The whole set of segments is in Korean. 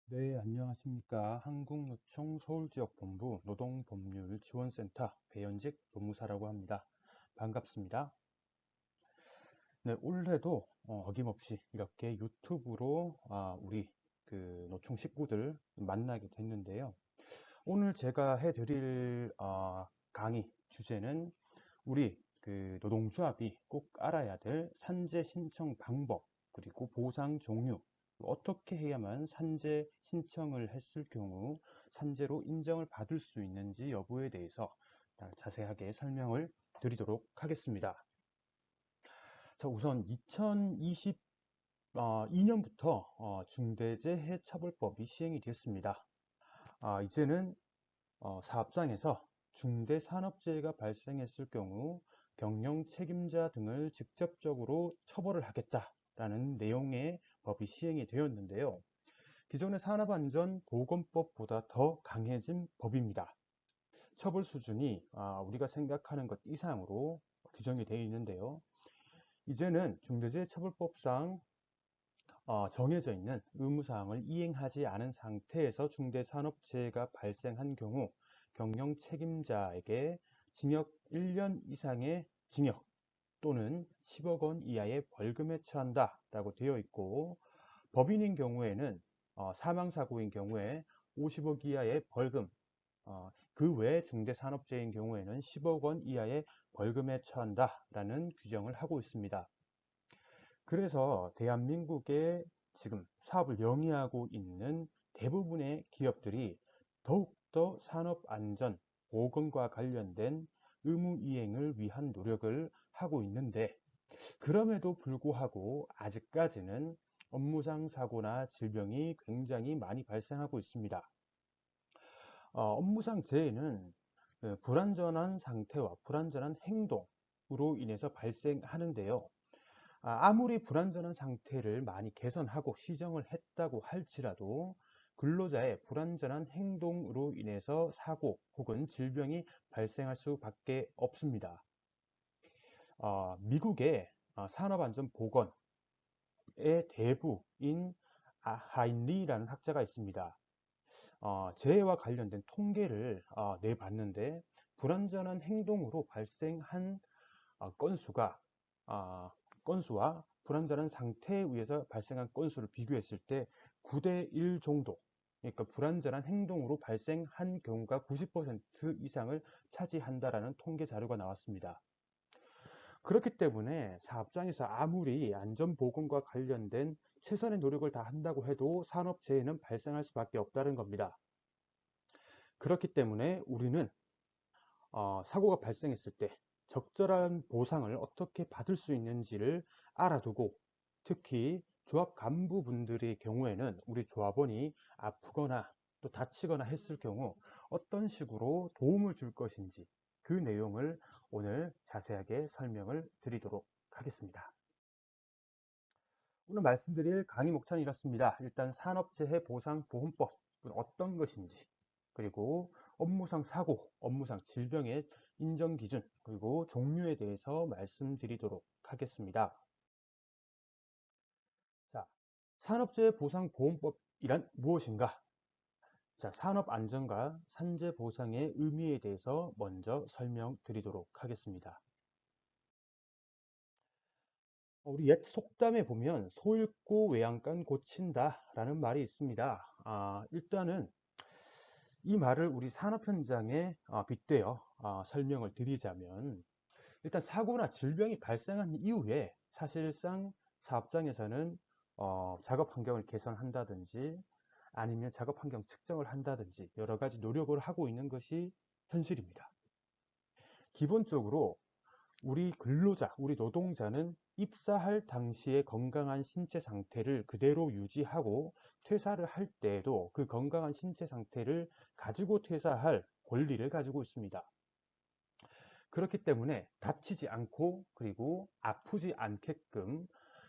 네, 안녕하십니까. 한국노총 서울지역본부 노동법률지원센터 배현직 노무사라고 합니다. 반갑습니다. 네, 올해도 어김없이 이렇게 유튜브로 우리 노총 식구들 만나게 됐는데요. 오늘 제가 해드릴 강의 주제는 우리 노동조합이 꼭 알아야 될 산재 신청 방법, 그리고 보상 종류, 어떻게 해야만 산재 신청을 했을 경우 산재로 인정을 받을 수 있는지 여부에 대해서 자세하게 설명을 드리도록 하겠습니다. 자, 우선 2022년부터 중대재해처벌법이 시행이 되었습니다. 이제는 사업장에서 중대산업재해가 발생했을 경우 경영 책임자 등을 직접적으로 처벌을 하겠다라는 내용의 법이 시행이 되었는데요. 기존의 산업안전보건법보다 더 강해진 법입니다. 처벌 수준이 우리가 생각하는 것 이상으로 규정이 되어 있는데요. 이제는 중대재해처벌법상 정해져 있는 의무사항을 이행하지 않은 상태에서 중대산업재해가 발생한 경우 경영 책임자에게 징역 1년 이상의 징역 또는 10억 원 이하의 벌금에 처한다라고 되어 있고, 법인인 경우에는 사망사고인 경우에 50억 이하의 벌금, 그 외 중대산업재해인 경우에는 10억 원 이하의 벌금에 처한다라는 규정을 하고 있습니다. 그래서 대한민국에 지금 사업을 영위하고 있는 대부분의 기업들이 더욱더 산업안전, 보건과 관련된 의무 이행을 위한 노력을 하고 있는데, 그럼에도 불구하고 아직까지는 업무상 사고나 질병이 굉장히 많이 발생하고 있습니다. 업무상 재해는 불완전한 상태와 불완전한 행동으로 인해서 발생하는데요. 아무리 불완전한 상태를 많이 개선하고 시정을 했다고 할지라도 근로자의 불완전한 행동으로 인해서 사고 혹은 질병이 발생할 수밖에 없습니다. 미국의 산업안전보건의 대부인 하인리라는 학자가 있습니다. 재해와 관련된 통계를 내봤는데, 불완전한 행동으로 발생한 건수가 건수와 불완전한 상태에 의해서 발생한 건수를 비교했을 때 9대 1 정도, 그러니까 불완전한 행동으로 발생한 경우가 90% 이상을 차지한다라는 통계 자료가 나왔습니다. 그렇기 때문에 사업장에서 아무리 안전보건과 관련된 최선의 노력을 다 한다고 해도 산업재해는 발생할 수밖에 없다는 겁니다. 그렇기 때문에 우리는 사고가 발생했을 때 적절한 보상을 어떻게 받을 수 있는지를 알아두고, 특히 조합 간부분들의 경우에는 우리 조합원이 아프거나 또 다치거나 했을 경우 어떤 식으로 도움을 줄 것인지, 그 내용을 오늘 자세하게 설명을 드리도록 하겠습니다. 오늘 말씀드릴 강의 목차는 이렇습니다. 일단 산업재해보상보험법은 어떤 것인지, 그리고 업무상 사고, 업무상 질병의 인정 기준, 그리고 종류에 대해서 말씀드리도록 하겠습니다. 자, 산업재해보상보험법이란 무엇인가? 자, 산업안전과 산재보상의 의미에 대해서 먼저 설명드리도록 하겠습니다. 우리 옛 속담에 보면 소 잃고 외양간 고친다 라는 말이 있습니다. 일단은 이 말을 우리 산업 현장에 빗대어 설명을 드리자면, 일단 사고나 질병이 발생한 이후에 사실상 사업장에서는 작업 환경을 개선한다든지 아니면 작업 환경 측정을 한다든지 여러 가지 노력을 하고 있는 것이 현실입니다. 기본적으로 우리 근로자, 우리 노동자는 입사할 당시의 건강한 신체 상태를 그대로 유지하고 퇴사를 할 때에도 그 건강한 신체 상태를 가지고 퇴사할 권리를 가지고 있습니다. 그렇기 때문에 다치지 않고 그리고 아프지 않게끔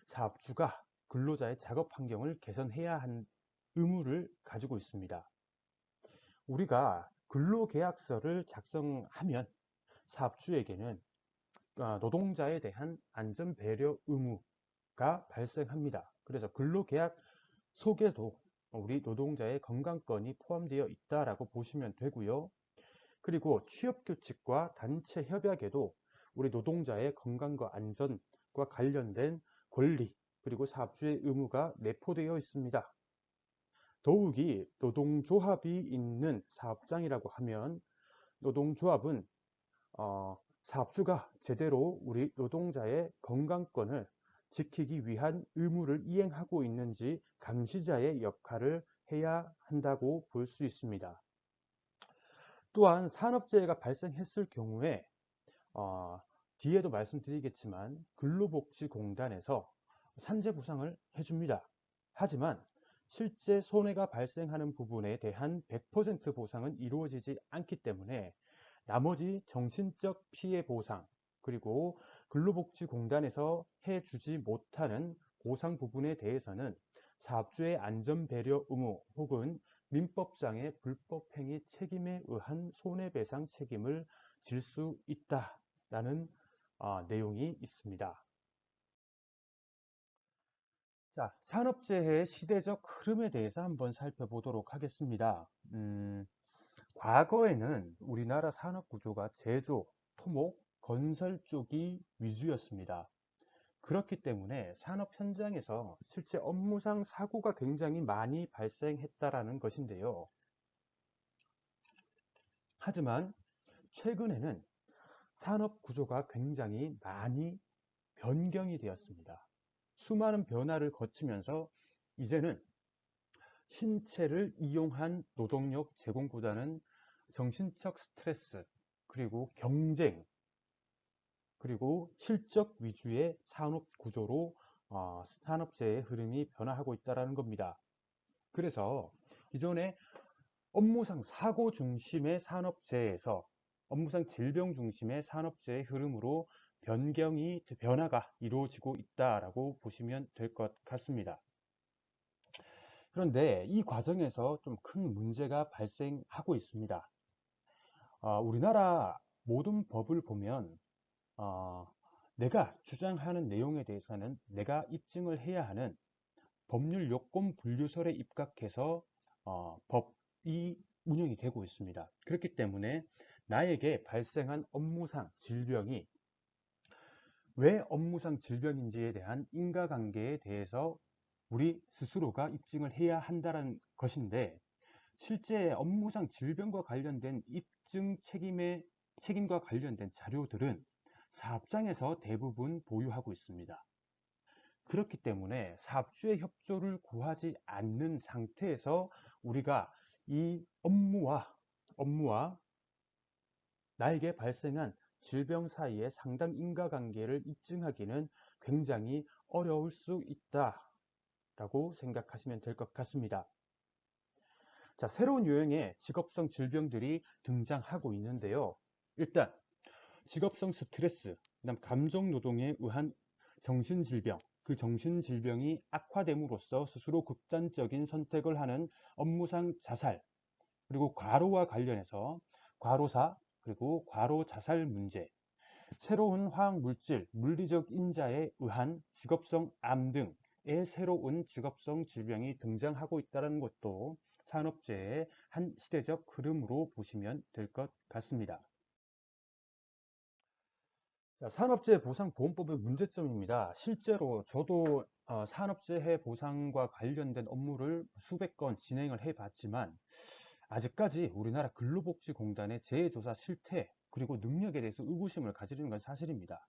사업주가 근로자의 작업 환경을 개선해야 한 의무를 가지고 있습니다. 우리가 근로계약서를 작성하면 사업주에게는 노동자에 대한 안전배려 의무가 발생합니다. 그래서 근로계약 속에도 우리 노동자의 건강권이 포함되어 있다라고 보시면 되고요. 그리고 취업규칙과 단체 협약에도 우리 노동자의 건강과 안전과 관련된 권리 그리고 사업주의 의무가 내포되어 있습니다. 더욱이 노동조합이 있는 사업장이라고 하면 노동조합은 사업주가 제대로 우리 노동자의 건강권을 지키기 위한 의무를 이행하고 있는지 감시자의 역할을 해야 한다고 볼 수 있습니다. 또한 산업재해가 발생했을 경우에 뒤에도 말씀드리겠지만 근로복지공단에서 산재 보상을 해줍니다. 하지만 실제 손해가 발생하는 부분에 대한 100% 보상은 이루어지지 않기 때문에 나머지 정신적 피해 보상 그리고 근로복지공단에서 해주지 못하는 보상 부분에 대해서는 사업주의 안전배려 의무 혹은 민법상의 불법행위 책임에 의한 손해배상 책임을 질 수 있다라는 내용이 있습니다. 자, 산업재해의 시대적 흐름에 대해서 한번 살펴보도록 하겠습니다. 과거에는 우리나라 산업 구조가 제조, 토목, 건설 쪽이 위주였습니다. 그렇기 때문에 산업 현장에서 실제 업무상 사고가 굉장히 많이 발생했다라는 것인데요. 하지만 최근에는 산업 구조가 굉장히 많이 변경이 되었습니다. 수많은 변화를 거치면서 이제는 신체를 이용한 노동력 제공보다는 정신적 스트레스, 그리고 경쟁, 그리고 실적 위주의 산업 구조로 산업재해의 흐름이 변화하고 있다는 겁니다. 그래서 기존의 업무상 사고 중심의 산업재해에서 업무상 질병 중심의 산업재해 흐름으로 변화가 이루어지고 있다라고 보시면 될 것 같습니다. 그런데 이 과정에서 좀 큰 문제가 발생하고 있습니다. 우리나라 모든 법을 보면 내가 주장하는 내용에 대해서는 내가 입증을 해야 하는 법률 요건 분류설에 입각해서 법이 운영이 되고 있습니다. 그렇기 때문에 나에게 발생한 업무상 질병이 왜 업무상 질병인지에 대한 인과관계에 대해서 우리 스스로가 입증을 해야 한다는 것인데, 실제 업무상 질병과 관련된 입증 책임과 관련된 자료들은 사업장에서 대부분 보유하고 있습니다. 그렇기 때문에 사업주의 협조를 구하지 않는 상태에서 우리가 이 업무와 나에게 발생한 질병 사이의 상당 인과관계를 입증하기는 굉장히 어려울 수 있다라고 생각하시면 될 것 같습니다. 자, 새로운 유형의 직업성 질병들이 등장하고 있는데요. 일단 직업성 스트레스, 그다음 감정 노동에 의한 정신질병, 그 정신질병이 악화됨으로써 스스로 극단적인 선택을 하는 업무상 자살, 그리고 과로와 관련해서 과로사, 그리고 과로 자살 문제, 새로운 화학물질, 물리적 인자에 의한 직업성 암 등의 새로운 직업성 질병이 등장하고 있다는 것도 산업재해의 한 시대적 흐름으로 보시면 될 것 같습니다. 자, 산업재해 보상보험법의 문제점입니다. 실제로 저도 산업재해 보상과 관련된 업무를 수백 건 진행을 해봤지만 아직까지 우리나라 근로복지공단의 재해조사 실태 그리고 능력에 대해서 의구심을 가지는 건 사실입니다.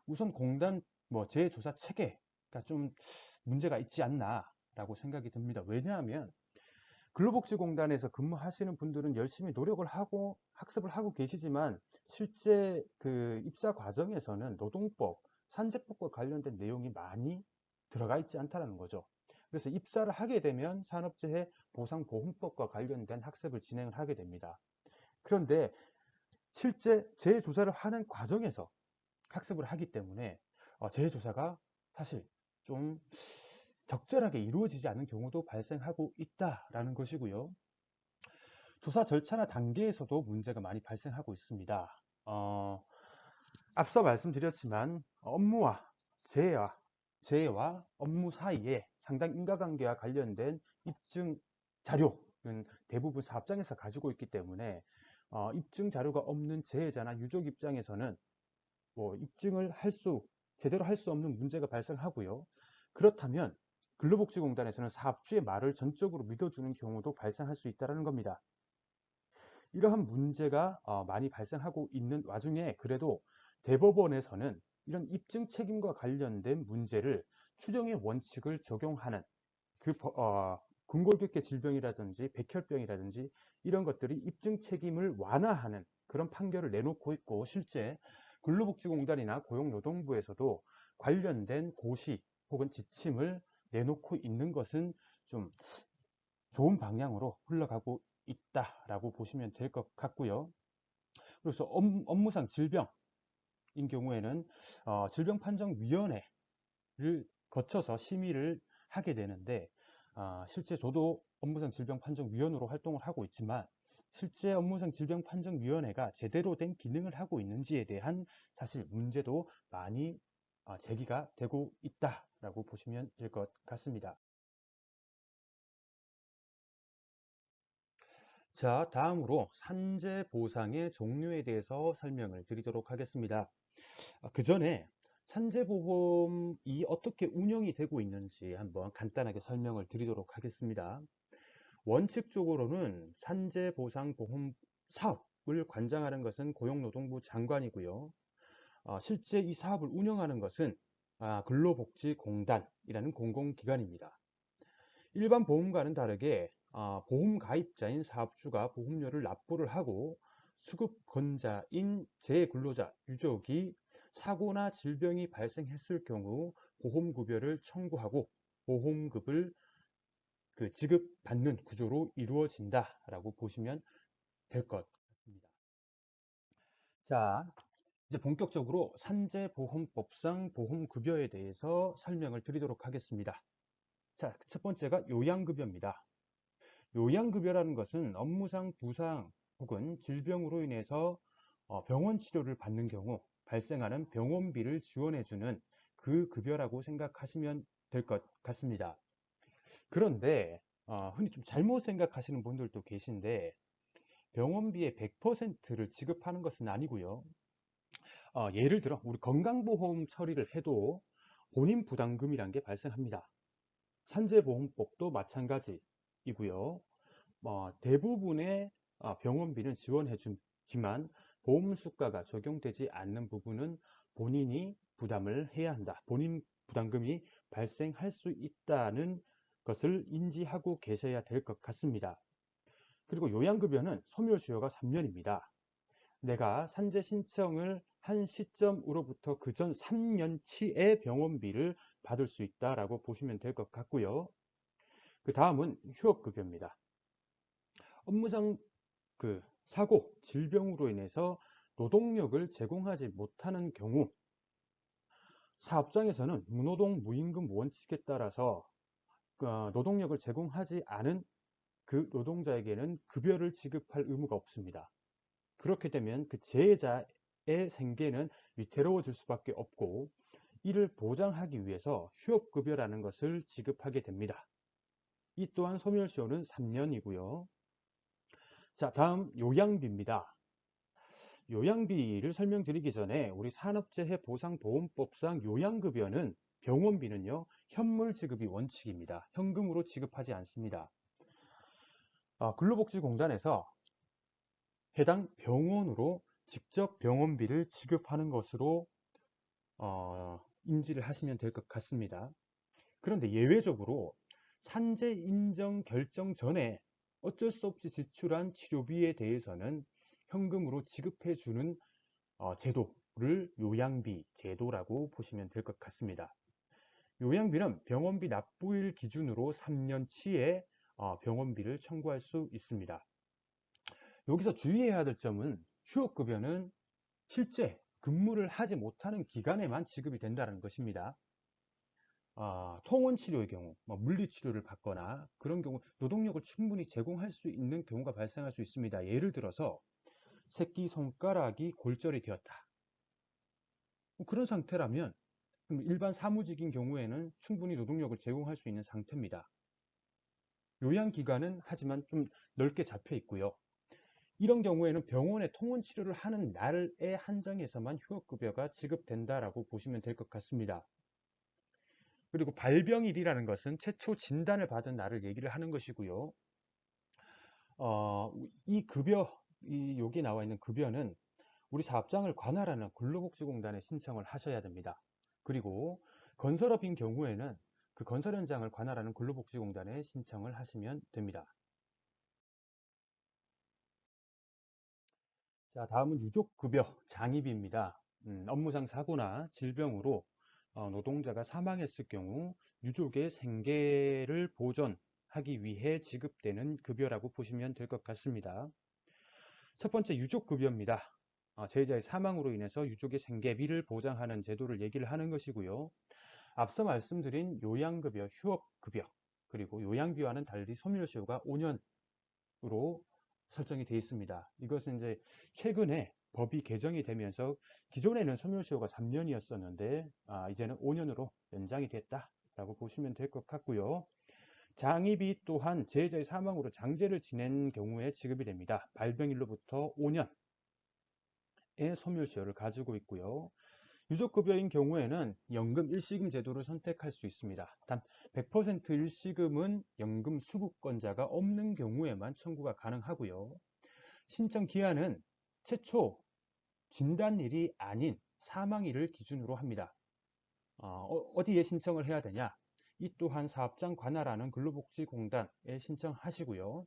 우선 공단 재해조사 체계가 좀 문제가 있지 않나 라고 생각이 듭니다. 왜냐하면 근로복지공단에서 근무하시는 분들은 열심히 노력을 하고 학습을 하고 계시지만 실제 그 입사 과정에서는 노동법, 산재법과 관련된 내용이 많이 들어가 있지 않다는 거죠. 그래서 입사를 하게 되면 산업재해 보상보험법과 관련된 학습을 진행을 하게 됩니다. 그런데 실제 재해조사를 하는 과정에서 학습을 하기 때문에 재해조사가 사실 좀 적절하게 이루어지지 않는 경우도 발생하고 있다라는 것이고요. 조사 절차나 단계에서도 문제가 많이 발생하고 있습니다. 앞서 말씀드렸지만 업무와 재해와 업무 사이에 상당 인과관계와 관련된 입증 자료는 대부분 사업장에서 가지고 있기 때문에 입증 자료가 없는 재해자나 유족 입장에서는 뭐 입증을 제대로 할 수 없는 문제가 발생하고요. 그렇다면 근로복지공단에서는 사업주의 말을 전적으로 믿어주는 경우도 발생할 수 있다는 겁니다. 이러한 문제가 많이 발생하고 있는 와중에 그래도 대법원에서는 이런 입증 책임과 관련된 문제를 추정의 원칙을 적용하는 궁골격계 질병이라든지 백혈병이라든지 이런 것들이 입증 책임을 완화하는 그런 판결을 내놓고 있고, 실제 근로복지공단이나 고용노동부에서도 관련된 고시 혹은 지침을 내놓고 있는 것은 좀 좋은 방향으로 흘러가고 있다라고 보시면 될 것 같고요. 그래서 업무상 질병인 경우에는 질병판정위원회를 거쳐서 심의를 하게 되는데, 실제 저도 업무상 질병판정위원으로 활동을 하고 있지만 실제 업무상 질병판정위원회가 제대로 된 기능을 하고 있는지에 대한 사실 문제도 많이 제기가 되고 있다라고 보시면 될 것 같습니다. 자, 다음으로 산재 보상의 종류에 대해서 설명을 드리도록 하겠습니다. 그 전에 산재보험이 어떻게 운영이 되고 있는지 한번 간단하게 설명을 드리도록 하겠습니다. 원칙적으로는 산재보상보험 사업을 관장하는 것은 고용노동부 장관이고요. 실제 이 사업을 운영하는 것은 근로복지공단이라는 공공기관입니다. 일반 보험과는 다르게 보험 가입자인 사업주가 보험료를 납부를 하고 수급권자인 재근로자, 유족이 사고나 질병이 발생했을 경우 보험급여를 청구하고 보험급을 지급받는 구조로 이루어진다라고 보시면 될 것 같습니다. 자, 이제 본격적으로 산재보험법상 보험급여에 대해서 설명을 드리도록 하겠습니다. 자, 첫 번째가 요양급여입니다. 요양급여라는 것은 업무상 부상 혹은 질병으로 인해서 병원 치료를 받는 경우 발생하는 병원비를 지원해주는 그 급여라고 생각하시면 될 것 같습니다. 그런데 흔히 좀 잘못 생각하시는 분들도 계신데, 병원비의 100%를 지급하는 것은 아니고요. 예를 들어 우리 건강보험 처리를 해도 본인 부담금이란 게 발생합니다. 산재보험법도 마찬가지이고요. 대부분의 병원비는 지원해 주지만 보험 수가가 적용되지 않는 부분은 본인이 부담을 해야 한다. 본인 부담금이 발생할 수 있다는 것을 인지하고 계셔야 될 것 같습니다. 그리고 요양급여는 소멸시효가 3년입니다. 내가 산재 신청을 한 시점으로부터 그 전 3년치의 병원비를 받을 수 있다라고 보시면 될 것 같고요. 그 다음은 휴업급여입니다. 업무상 사고, 질병으로 인해서 노동력을 제공하지 못하는 경우 사업장에서는 무노동 무임금 원칙에 따라서 노동력을 제공하지 않은 그 노동자에게는 급여를 지급할 의무가 없습니다. 그렇게 되면 그 재해자의 생계는 위태로워질 수밖에 없고, 이를 보장하기 위해서 휴업급여라는 것을 지급하게 됩니다. 이 또한 소멸시효는 3년이고요. 자, 다음 요양비입니다. 요양비를 설명드리기 전에 우리 산업재해보상보험법상 요양급여는 병원비는요, 현물 지급이 원칙입니다. 현금으로 지급하지 않습니다. 근로복지공단에서 해당 병원으로 직접 병원비를 지급하는 것으로 인지를 하시면 될 것 같습니다. 그런데 예외적으로 산재 인정 결정 전에 어쩔 수 없이 지출한 치료비에 대해서는 현금으로 지급해 주는 제도를 요양비 제도라고 보시면 될 것 같습니다. 요양비는 병원비 납부일 기준으로 3년치의 병원비를 청구할 수 있습니다. 여기서 주의해야 될 점은 휴업급여는 실제 근무를 하지 못하는 기간에만 지급이 된다는 것입니다. 통원치료의 경우, 물리치료를 받거나 그런 경우 노동력을 충분히 제공할 수 있는 경우가 발생할 수 있습니다. 예를 들어서 새끼손가락이 골절이 되었다. 그런 상태라면 그럼 일반 사무직인 경우에는 충분히 노동력을 제공할 수 있는 상태입니다. 요양기간은 하지만 좀 넓게 잡혀 있고요. 이런 경우에는 병원에 통원 치료를 하는 날에 한정해서만 휴업급여가 지급된다라고 보시면 될 것 같습니다. 그리고 발병일이라는 것은 최초 진단을 받은 날을 얘기를 하는 것이고요. 이 급여, 여기 나와 있는 급여는 우리 사업장을 관할하는 근로복지공단에 신청을 하셔야 됩니다. 그리고 건설업인 경우에는 그 건설 현장을 관할하는 근로복지공단에 신청을 하시면 됩니다. 자, 다음은 유족급여 장입입니다. 업무상 사고나 질병으로 노동자가 사망했을 경우 유족의 생계를 보존하기 위해 지급되는 급여라고 보시면 될 것 같습니다. 첫 번째 유족급여입니다. 제자의 사망으로 인해서 유족의 생계비를 보장하는 제도를 얘기를 하는 것이고요. 앞서 말씀드린 요양급여, 휴업급여, 그리고 요양비와는 달리 소멸시효가 5년으로 설정이 되어 있습니다. 이것은 이제 최근에 법이 개정이 되면서 기존에는 소멸시효가 3년이었었는데 이제는 5년으로 연장이 됐다라고 보시면 될 것 같고요. 장입이 또한 제자의 사망으로 장제를 지낸 경우에 지급이 됩니다. 발병일로부터 5년의 소멸시효를 가지고 있고요. 유족급여인 경우에는 연금 일시금 제도를 선택할 수 있습니다. 단 100% 일시금은 연금 수급권자가 없는 경우에만 청구가 가능하고요. 신청 기한은 최초 진단일이 아닌 사망일을 기준으로 합니다. 어디에 신청을 해야 되냐? 이 또한 사업장 관할하는 근로복지공단에 신청하시고요.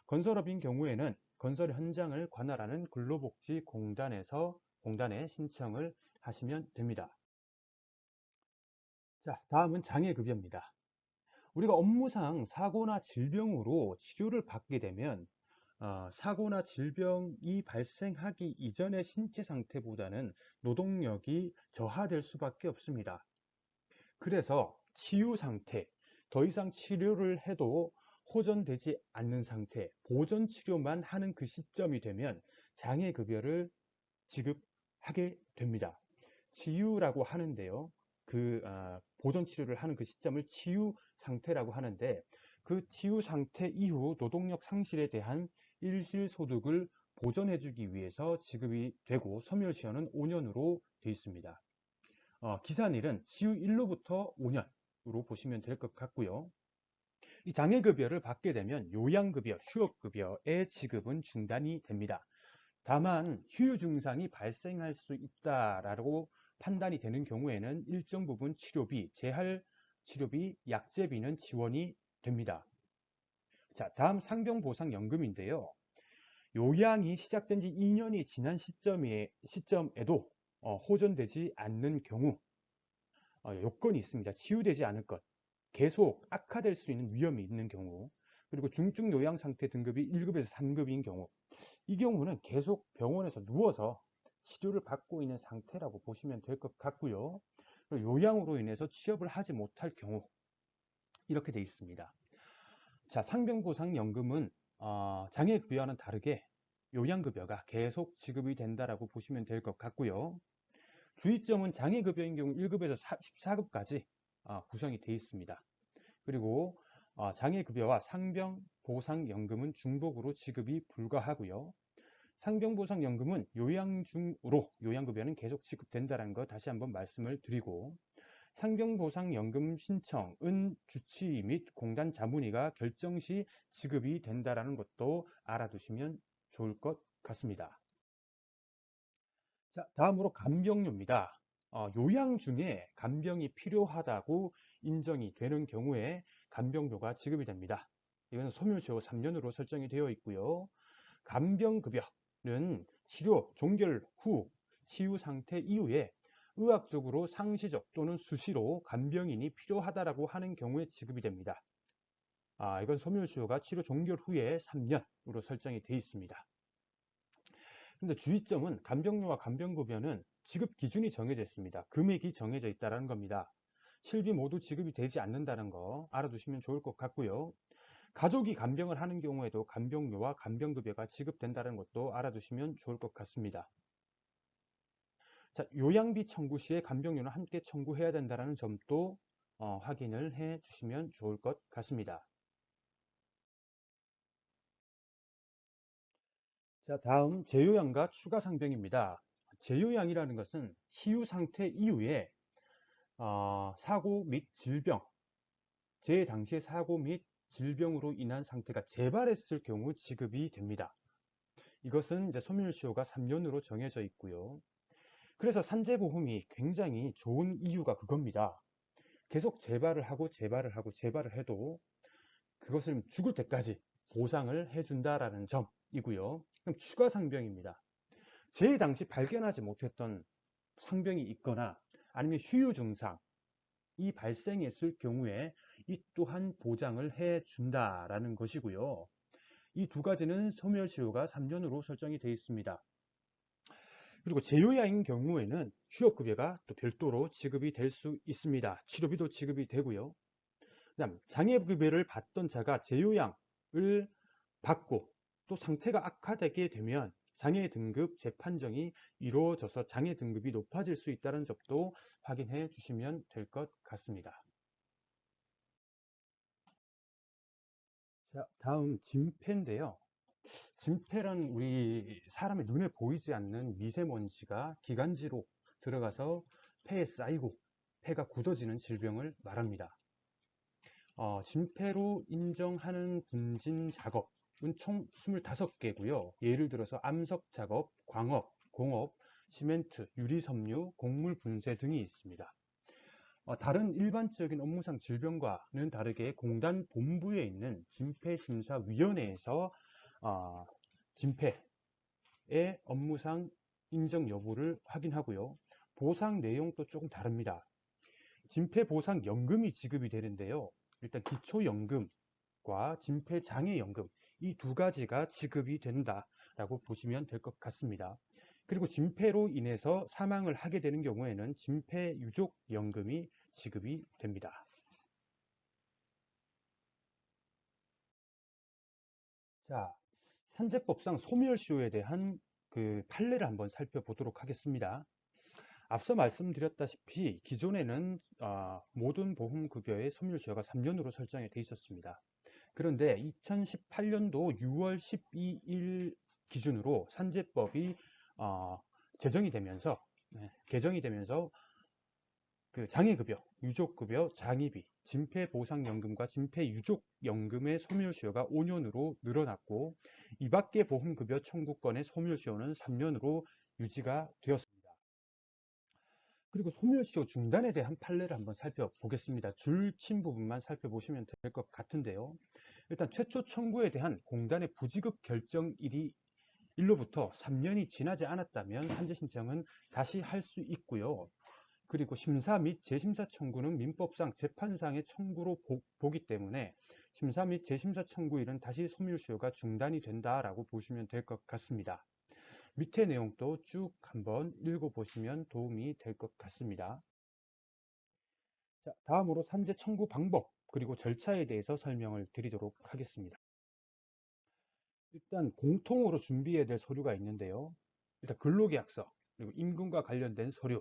건설업인 경우에는 건설 현장을 관할하는 근로복지공단에 신청을 하시면 됩니다. 자, 다음은 장애급여입니다. 우리가 업무상 사고나 질병으로 치료를 받게 되면 사고나 질병이 발생하기 이전의 신체 상태보다는 노동력이 저하될 수밖에 없습니다. 그래서 치유 상태, 더 이상 치료를 해도 호전되지 않는 상태, 보전 치료만 하는 그 시점이 되면 장애급여를 지급하게 됩니다. 치유라고 하는데요. 보전 치료를 하는 그 시점을 치유 상태라고 하는데 그 치유 상태 이후 노동력 상실에 대한 일시소득을 보전해주기 위해서 지급이 되고 소멸시효는 5년으로 되어 있습니다. 기산일은 치유 일로부터 5년으로 보시면 될 것 같고요. 이 장애급여를 받게 되면 요양급여, 휴업급여의 지급은 중단이 됩니다. 다만 휴유 증상이 발생할 수 있다라고 판단이 되는 경우에는 일정 부분 치료비, 재활 치료비, 약제비는 지원이 됩니다. 자, 다음 상병보상연금인데요. 요양이 시작된 지 2년이 지난 시점에도 호전되지 않는 경우 요건이 있습니다. 치유되지 않을 것, 계속 악화될 수 있는 위험이 있는 경우, 그리고 중증 요양 상태 등급이 1급에서 3급인 경우, 이 경우는 계속 병원에서 누워서 치료를 받고 있는 상태라고 보시면 될 것 같고요. 요양으로 인해서 취업을 하지 못할 경우 이렇게 되어 있습니다. 자, 상병보상연금은 장애급여와는 다르게 요양급여가 계속 지급이 된다라고 보시면 될 것 같고요. 주의점은 장애급여인 경우 1급에서 14급까지 구성이 되어 있습니다. 그리고 장애급여와 상병보상연금은 중복으로 지급이 불가하고요. 상병보상연금은 요양 중으로 요양급여는 계속 지급된다는 거 다시 한번 말씀을 드리고, 상병보상연금 신청은 주치 및 공단 자문위가 결정 시 지급이 된다는 것도 알아두시면 좋을 것 같습니다. 자, 다음으로 간병료입니다. 요양 중에 간병이 필요하다고 인정이 되는 경우에 간병료가 지급이 됩니다. 이것은 소멸시효 3년으로 설정이 되어 있고요. 간병급여는 치료 종결 후 치유 상태 이후에 의학적으로 상시적 또는 수시로 간병인이 필요하다라고 하는 경우에 지급이 됩니다. 이건 소멸시효가 치료 종결 후에 3년으로 설정이 되어 있습니다. 근데 주의점은 간병료와 간병급여는 지급 기준이 정해져 있습니다. 금액이 정해져 있다는 겁니다. 실비 모두 지급이 되지 않는다는 거 알아두시면 좋을 것 같고요. 가족이 간병을 하는 경우에도 간병료와 간병급여가 지급된다는 것도 알아두시면 좋을 것 같습니다. 자, 요양비 청구 시에 간병료는 함께 청구해야 된다는 점도 확인을 해 주시면 좋을 것 같습니다. 자, 다음 재요양과 추가 상병입니다. 재요양이라는 것은 치유 상태 이후에 사고 및 질병, 재해 당시의 사고 및 질병으로 인한 상태가 재발했을 경우 지급이 됩니다. 이것은 이제 소멸시효가 3년으로 정해져 있고요. 그래서 산재보험이 굉장히 좋은 이유가 그겁니다. 계속 재발을 하고 재발을 하고 재발을 해도 그것을 죽을 때까지 보상을 해준다라는 점이고요. 그럼 추가 상병입니다. 재해 당시 발견하지 못했던 상병이 있거나 아니면 휴유 증상이 발생했을 경우에 이 또한 보장을 해준다라는 것이고요. 이 두 가지는 소멸시효가 3년으로 설정이 되어 있습니다. 그리고 재요양인 경우에는 휴업급여가 또 별도로 지급이 될 수 있습니다. 치료비도 지급이 되고요. 그다음 장애급여를 받던 자가 재요양을 받고 또 상태가 악화되게 되면 장애 등급 재판정이 이루어져서 장애 등급이 높아질 수 있다는 점도 확인해 주시면 될 것 같습니다. 자, 다음 진폐인데요. 진폐란 우리 사람의 눈에 보이지 않는 미세먼지가 기관지로 들어가서 폐에 쌓이고 폐가 굳어지는 질병을 말합니다. 진폐로 인정하는 분진 작업은 총 25개고요. 예를 들어서 암석 작업, 광업, 공업, 시멘트, 유리섬유, 곡물 분쇄 등이 있습니다. 다른 일반적인 업무상 질병과는 다르게 공단 본부에 있는 진폐심사위원회에서 진폐의 업무상 인정 여부를 확인하고요. 보상 내용도 조금 다릅니다. 진폐보상연금이 지급이 되는데요. 일단 기초연금과 진폐장애연금 이 두 가지가 지급이 된다라고 보시면 될 것 같습니다. 그리고 진폐로 인해서 사망을 하게 되는 경우에는 진폐유족연금이 지급이 됩니다. 자, 산재법상 소멸시효에 대한 그 판례를 한번 살펴보도록 하겠습니다. 앞서 말씀드렸다시피 기존에는 모든 보험급여의 소멸시효가 3년으로 설정이 되어 있었습니다. 그런데 2018년도 6월 12일 기준으로 산재법이 제정이 되면서 개정이 되면서 그 장애급여, 유족급여, 장의비, 진폐보상연금과 진폐유족연금의 소멸시효가 5년으로 늘어났고 이 밖의 보험급여 청구권의 소멸시효는 3년으로 유지가 되었습니다. 그리고 소멸시효 중단에 대한 판례를 한번 살펴보겠습니다. 줄친 부분만 살펴보시면 될 것 같은데요. 일단 최초 청구에 대한 공단의 부지급 결정일이 일로부터 3년이 지나지 않았다면 산재 신청은 다시 할 수 있고요. 그리고 심사 및 재심사 청구는 민법상 재판상의 청구로 보기 때문에 심사 및 재심사 청구일은 다시 소멸시효가 중단이 된다라고 보시면 될 것 같습니다. 밑에 내용도 쭉 한번 읽어보시면 도움이 될 것 같습니다. 자, 다음으로 산재 청구 방법 그리고 절차에 대해서 설명을 드리도록 하겠습니다. 일단 공통으로 준비해야 될 서류가 있는데요. 일단 근로계약서 그리고 임금과 관련된 서류.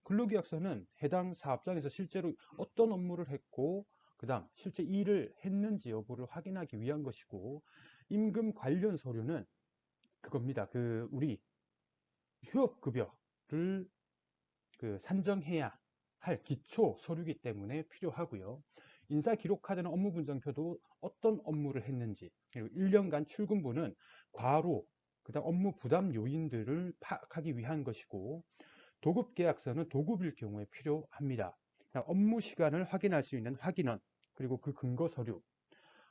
근로계약서는 해당 사업장에서 실제로 어떤 업무를 했고 그 다음 실제 일을 했는지 여부를 확인하기 위한 것이고 임금 관련 서류는 그겁니다. 그 우리 휴업급여를 산정해야 할 기초 서류이기 때문에 필요하고요. 인사기록카드는 업무분장표도 어떤 업무를 했는지 그리고 1년간 출근부는 과로 그다음 업무 부담 요인들을 파악하기 위한 것이고 도급계약서는 도급일 경우에 필요합니다. 업무 시간을 확인할 수 있는 확인원 그리고 그 근거 서류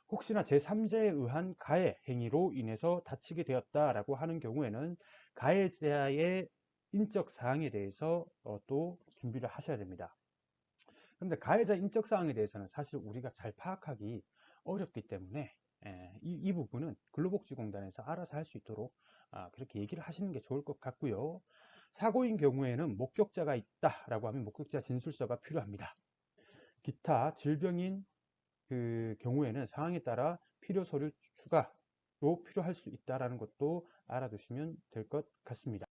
혹시나 제3자에 의한 가해 행위로 인해서 다치게 되었다라고 하는 경우에는 가해자의 인적 사항에 대해서 또 준비를 하셔야 됩니다. 그런데 가해자 인적 사항에 대해서는 사실 우리가 잘 파악하기 어렵기 때문에 이 부분은 근로복지공단에서 알아서 할 수 있도록 그렇게 얘기를 하시는 게 좋을 것 같고요. 사고인 경우에는 목격자가 있다라고 하면 목격자 진술서가 필요합니다. 기타 질병인 그 경우에는 상황에 따라 필요 서류 추가로 필요할 수 있다는 것도 알아두시면 될 것 같습니다.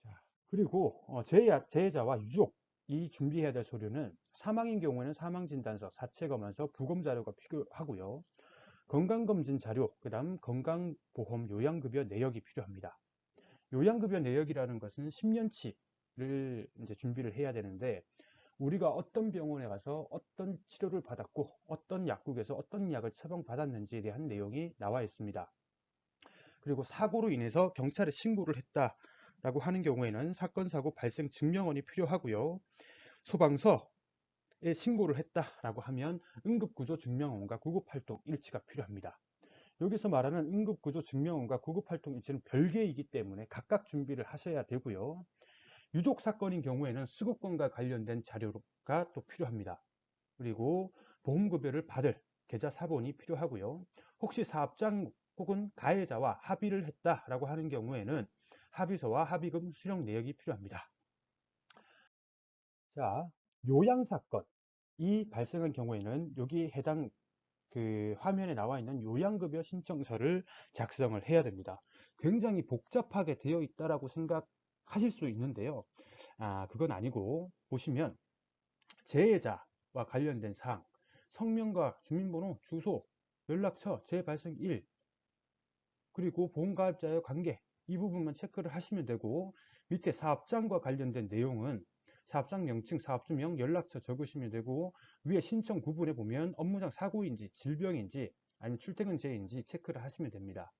자, 그리고 재해자와 유족이 준비해야 될 서류는 사망인 경우에는 사망진단서, 사체검안서, 부검자료가 필요하고요. 건강검진 자료, 그 다음 건강보험 요양급여 내역이 필요합니다. 요양급여 내역이라는 것은 10년치를 이제 준비를 해야 되는데, 우리가 어떤 병원에 가서 어떤 치료를 받았고 어떤 약국에서 어떤 약을 처방받았는지에 대한 내용이 나와 있습니다. 그리고 사고로 인해서 경찰에 신고를 했다라고 하는 경우에는 사건 사고 발생 증명원이 필요하고요. 소방서에 신고를 했다라고 하면 응급구조 증명원과 구급활동 일지가 필요합니다. 여기서 말하는 응급구조 증명원과 구급활동 일지는 별개이기 때문에 각각 준비를 하셔야 되고요. 유족 사건인 경우에는 수급권과 관련된 자료가 또 필요합니다. 그리고 보험급여를 받을 계좌 사본이 필요하고요. 혹시 사업장 혹은 가해자와 합의를 했다라고 하는 경우에는 합의서와 합의금 수령 내역이 필요합니다. 자, 요양사건이 발생한 경우에는 여기 해당 그 화면에 나와 있는 요양급여 신청서를 작성을 해야 됩니다. 굉장히 복잡하게 되어 있다라고 생각하실 수 있는데요. 그건 아니고 보시면 재해자와 관련된 사항, 성명과 주민번호, 주소, 연락처, 재발생일, 그리고 보험가입자의 관계, 이 부분만 체크를 하시면 되고, 밑에 사업장과 관련된 내용은 사업장 명칭, 사업주명, 연락처 적으시면 되고, 위에 신청 구분에 보면 업무상 사고인지 질병인지 아니면 출퇴근제인지 체크를 하시면 됩니다.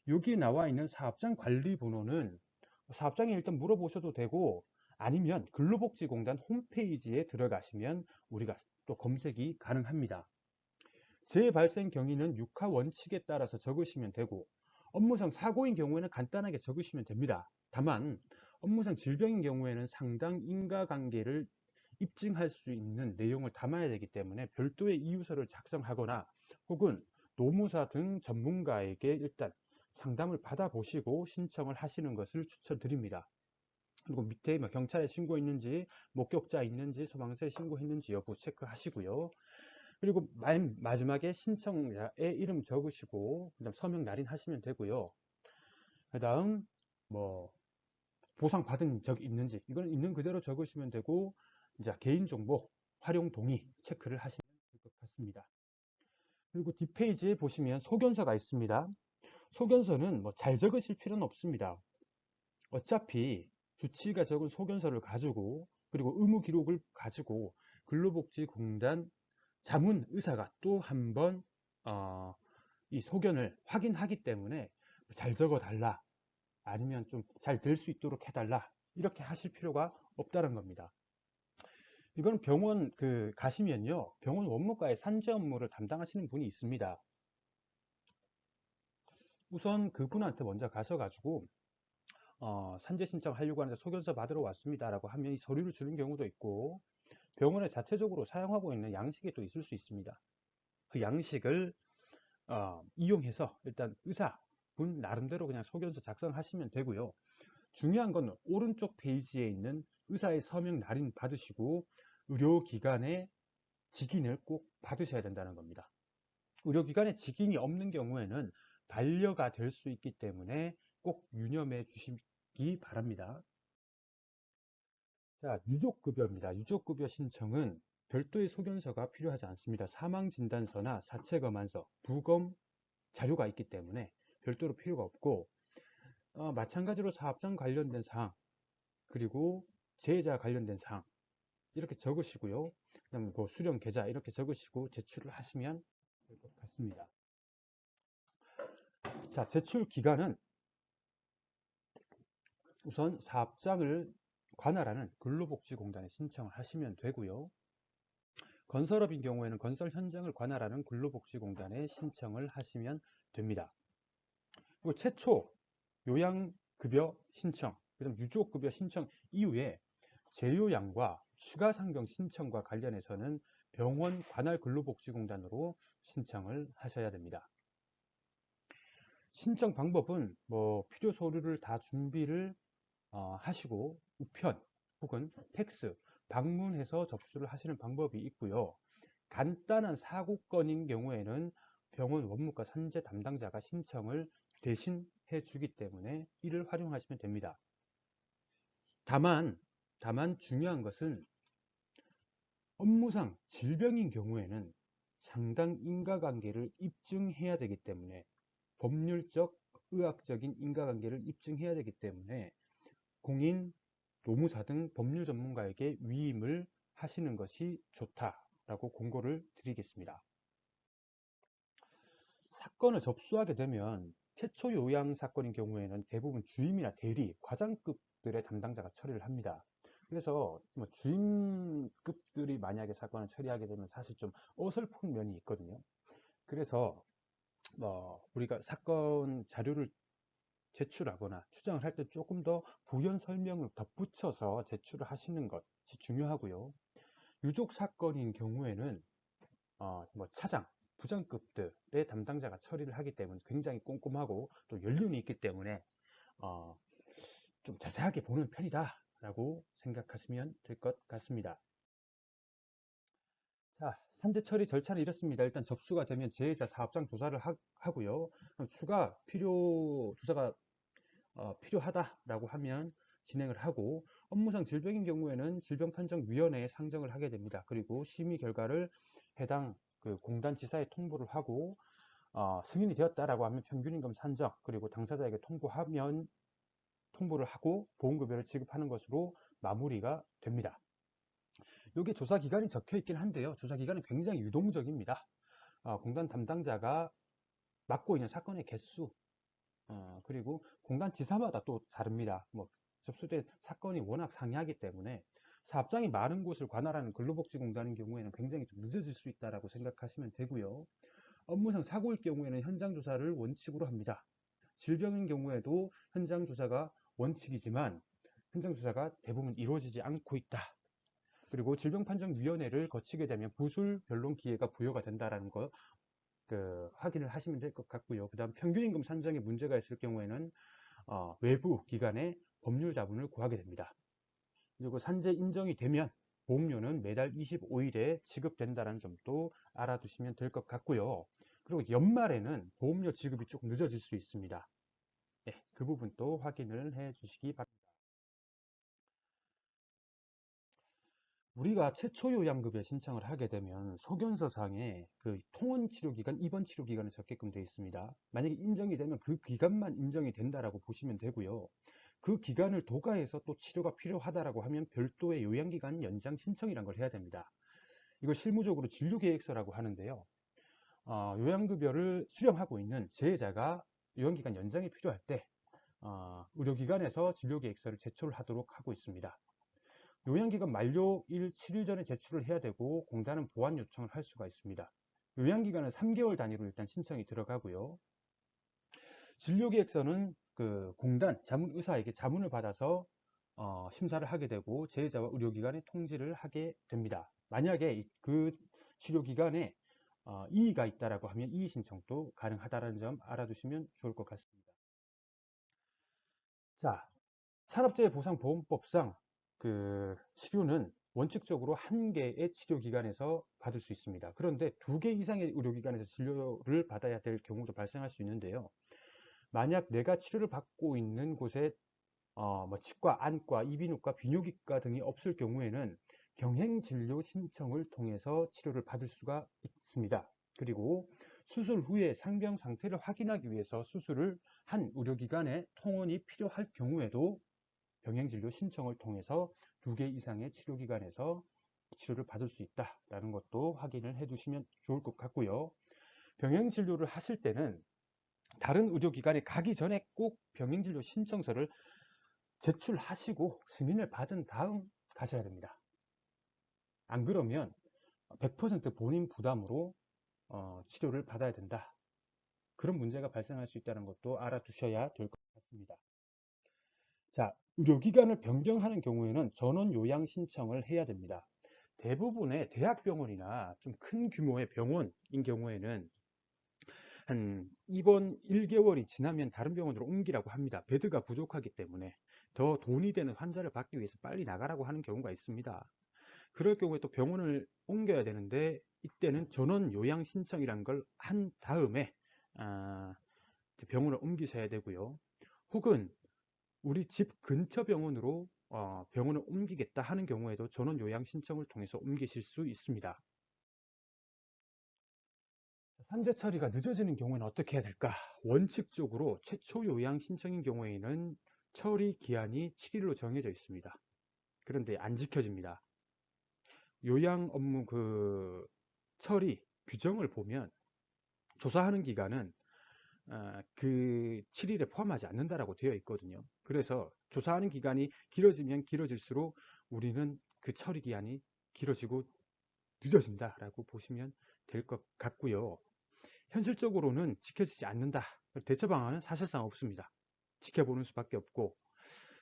여기 나와 있는 사업장 관리 번호는 사업장에 일단 물어보셔도 되고, 아니면 근로복지공단 홈페이지에 들어가시면 우리가 또 검색이 가능합니다. 재발생 경위는 육하 원칙에 따라서 적으시면 되고, 업무상 사고인 경우에는 간단하게 적으시면 됩니다. 다만 업무상 질병인 경우에는 상당 인과관계를 입증할 수 있는 내용을 담아야 되기 때문에 별도의 이유서를 작성하거나 혹은 노무사 등 전문가에게 일단 상담을 받아보시고 신청을 하시는 것을 추천드립니다. 그리고 밑에 뭐 경찰에 신고했는지, 목격자 있는지, 소방서에 신고했는지 여부 체크하시고요. 그리고 마지막에 신청자의 이름 적으시고, 그다음 서명 날인하시면 되고요. 그다음 뭐 보상 받은 적 있는지, 이건 있는 그대로 적으시면 되고, 이제 개인정보 활용 동의 체크를 하시면 될 것 같습니다. 그리고 뒷페이지에 보시면 소견서가 있습니다. 소견서는 뭐 잘 적으실 필요는 없습니다. 어차피 주치의가 적은 소견서를 가지고, 그리고 의무 기록을 가지고 근로복지공단 자문의사가 또 한 번 이 소견을 확인하기 때문에 잘 적어 달라, 아니면 좀 잘 될 수 있도록 해달라, 이렇게 하실 필요가 없다는 겁니다. 이건 병원 가시면요, 병원 원무과에 산재 업무를 담당하시는 분이 있습니다. 우선 그분한테 먼저 가셔가지고 산재 신청하려고 하는데 소견서 받으러 왔습니다 라고 하면 이 서류를 주는 경우도 있고, 병원에 자체적으로 사용하고 있는 양식이 또 있을 수 있습니다. 그 양식을 이용해서 일단 의사분 나름대로 그냥 소견서 작성하시면 되고요. 중요한 건 오른쪽 페이지에 있는 의사의 서명 날인 받으시고 의료기관의 직인을 꼭 받으셔야 된다는 겁니다. 의료기관에 직인이 없는 경우에는 반려가 될 수 있기 때문에 꼭 유념해 주시기 바랍니다. 자, 유족급여입니다. 유족급여 신청은 별도의 소견서가 필요하지 않습니다. 사망진단서나 사체검안서, 부검 자료가 있기 때문에 별도로 필요가 없고, 마찬가지로 사업장 관련된 사항, 그리고 재해자 관련된 사항 이렇게 적으시고요. 그다음에 뭐 수령 계좌 이렇게 적으시고 제출을 하시면 될 것 같습니다. 자, 제출 기간은 우선 사업장을 관할하는 근로복지공단에 신청을 하시면 되고요. 건설업인 경우에는 건설 현장을 관할하는 근로복지공단에 신청을 하시면 됩니다. 그리고 최초 요양급여 신청, 그다음 유족급여 신청 이후에 재요양과 추가 상병 신청과 관련해서는 병원 관할 근로복지공단으로 신청을 하셔야 됩니다. 신청 방법은 뭐 필요 서류를 다 준비를 하시고 우편 혹은 팩스, 방문해서 접수를 하시는 방법이 있고요. 간단한 사고건인 경우에는 병원 원무과 산재 담당자가 신청을 대신 해주기 때문에 이를 활용하시면 됩니다. 다만 중요한 것은 업무상 질병인 경우에는 상당 인과관계를 입증해야 되기 때문에, 법률적, 의학적인 인과관계를 입증해야 되기 때문에 공인, 노무사 등 법률 전문가에게 위임을 하시는 것이 좋다라고 공고를 드리겠습니다. 사건을 접수하게 되면 최초 요양 사건인 경우에는 대부분 주임이나 대리, 과장급들의 담당자가 처리를 합니다. 그래서 뭐 주임급들이 만약에 사건을 처리하게 되면 사실 좀 어설픈 면이 있거든요. 그래서 우리가 사건 자료를 제출하거나 추정을 할 때 조금 더 부연 설명을 덧붙여서 제출을 하시는 것이 중요하고요. 유족 사건인 경우에는 차장, 부장급들의 담당자가 처리를 하기 때문에 굉장히 꼼꼼하고 또 연륜이 있기 때문에 어, 좀 자세하게 보는 편이다 라고 생각하시면 될 것 같습니다. 자, 산재 처리 절차는 이렇습니다. 일단 접수가 되면 제자 사업장 조사를 하고요. 그럼 추가 조사가 필요하다라고 하면 진행을 하고, 업무상 질병인 경우에는 질병판정위원회에 상정을 하게 됩니다. 그리고 심의 결과를 해당 그 공단 지사에 통보를 하고 승인이 되었다라고 하면 평균임금 산정, 그리고 당사자에게 통보를 하고 보험급여를 지급하는 것으로 마무리가 됩니다. 이게 조사 기간이 적혀 있긴 한데요. 조사 기간은 굉장히 유동적입니다. 공단 담당자가 맡고 있는 사건의 개수, 그리고 공단 지사마다 또 다릅니다. 접수된 사건이 워낙 상이하기 때문에 사업장이 많은 곳을 관할하는 근로복지공단인 경우에는 굉장히 좀 늦어질 수 있다고 생각하시면 되고요. 업무상 사고일 경우에는 현장 조사를 원칙으로 합니다. 질병인 경우에도 현장 조사가 원칙이지만 현장 조사가 대부분 이루어지지 않고 있다. 그리고 질병판정위원회를 거치게 되면 부술 변론 기회가 부여가 된다는 거 확인을 하시면 될 것 같고요. 그 다음 평균임금 산정에 문제가 있을 경우에는 외부 기관의 법률 자문을 구하게 됩니다. 그리고 산재 인정이 되면 보험료는 매달 25일에 지급된다는 점도 알아두시면 될 것 같고요. 그리고 연말에는 보험료 지급이 조금 늦어질 수 있습니다. 네, 그 부분도 확인을 해 주시기 바랍니다. 우리가 최초 요양급여 신청을 하게 되면 소견서상에 그 통원 치료기간, 입원 치료기간이 적게끔 되어 있습니다. 만약에 인정이 되면 그 기간만 인정이 된다라고 보시면 되고요. 그 기간을 도과해서 또 치료가 필요하다라고 하면 별도의 요양기간 연장 신청이라는 걸 해야 됩니다. 이걸 실무적으로 진료계획서라고 하는데요. 요양급여를 수령하고 있는 재해자가 요양기간 연장이 필요할 때 의료기관에서 진료계획서를 제출하도록 하고 있습니다. 요양기간 만료일 7일 전에 제출을 해야 되고 공단은 보완 요청을 할 수가 있습니다. 요양기간은 3개월 단위로 일단 신청이 들어가고요. 진료계획서는 그 공단 자문의사에게 자문을 받아서 심사를 하게 되고 재해자와 의료기관에 통지를 하게 됩니다. 만약에 그 치료기간에 이의가 있다라고 하면 이의 신청도 가능하다는 점 알아두시면 좋을 것 같습니다. 자, 산업재해보상보험법상 그 치료는 원칙적으로 한 개의 치료기관에서 받을 수 있습니다. 그런데 2개 이상의 의료기관에서 진료를 받아야 될 경우도 발생할 수 있는데요. 만약 내가 치료를 받고 있는 곳에 치과, 안과, 이비인후과, 비뇨기과 등이 없을 경우에는 병행진료 신청을 통해서 치료를 받을 수가 있습니다. 그리고 수술 후에 상병 상태를 확인하기 위해서 수술을 한 의료기관에 통원이 필요할 경우에도 병행진료 신청을 통해서 2개 이상의 치료기관에서 치료를 받을 수 있다는 것도 확인을 해 두시면 좋을 것 같고요. 병행진료를 하실 때는 다른 의료기관에 가기 전에 꼭 병행진료 신청서를 제출하시고 승인을 받은 다음 가셔야 됩니다. 안 그러면 100% 본인 부담으로 치료를 받아야 된다. 그런 문제가 발생할 수 있다는 것도 알아두셔야 될 것 같습니다. 자, 의료기관을 변경하는 경우에는 전원 요양 신청을 해야 됩니다. 대부분의 대학병원이나 좀 큰 규모의 병원인 경우에는 한 입원 1개월이 지나면 다른 병원으로 옮기라고 합니다. 베드가 부족하기 때문에 더 돈이 되는 환자를 받기 위해서 빨리 나가라고 하는 경우가 있습니다. 그럴 경우에 또 병원을 옮겨야 되는데 이때는 전원 요양 신청이란 걸 한 다음에 병원을 옮기셔야 되고요. 혹은 우리 집 근처 병원으로 병원을 옮기겠다 하는 경우에도 전원 요양 신청을 통해서 옮기실 수 있습니다. 산재 처리가 늦어지는 경우에는 어떻게 해야 될까? 원칙적으로 최초 요양 신청인 경우에는 처리 기한이 7일로 정해져 있습니다. 그런데 안 지켜집니다. 요양 업무 처리 규정을 보면 조사하는 기간은 그 7일에 포함하지 않는다라고 되어 있거든요. 그래서 조사하는 기간이 길어지면 길어질수록 우리는 그 처리 기한이 길어지고 늦어진다라고 보시면 될 것 같고요. 현실적으로는 지켜지지 않는다. 대처 방안은 사실상 없습니다. 지켜보는 수밖에 없고.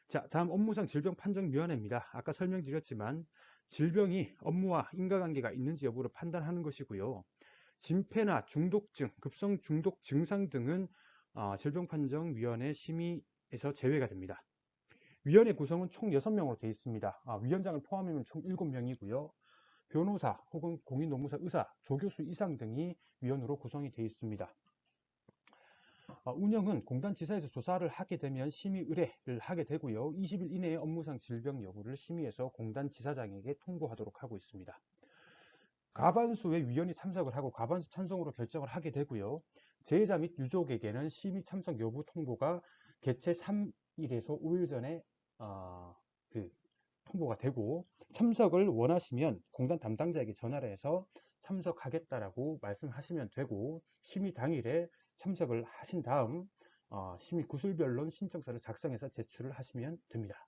자, 다음 업무상 질병판정위원회입니다. 아까 설명드렸지만 질병이 업무와 인과관계가 있는지 여부를 판단하는 것이고요. 진폐나 중독증, 급성 중독 증상 등은 질병판정위원회 심의에서 제외가 됩니다. 위원회 구성은 총 6명으로 되어 있습니다. 위원장을 포함하면 총 7명이고요. 변호사 혹은 공인노무사, 의사, 조교수 이상 등이 위원으로 구성이 되어 있습니다. 운영은 공단지사에서 조사를 하게 되면 심의 의뢰를 하게 되고요. 20일 이내에 업무상 질병 여부를 심의해서 공단지사장에게 통보하도록 하고 있습니다. 과반수의 위원이 참석을 하고 과반수 찬성으로 결정을 하게 되고요. 제의자 및 유족에게는 심의 참석 여부 통보가 개최 3일에서 5일 전에 통보가 되고, 참석을 원하시면 공단 담당자에게 전화를 해서 참석하겠다라고 말씀하시면 되고, 심의 당일에 참석을 하신 다음 심의 구술변론 신청서를 작성해서 제출을 하시면 됩니다.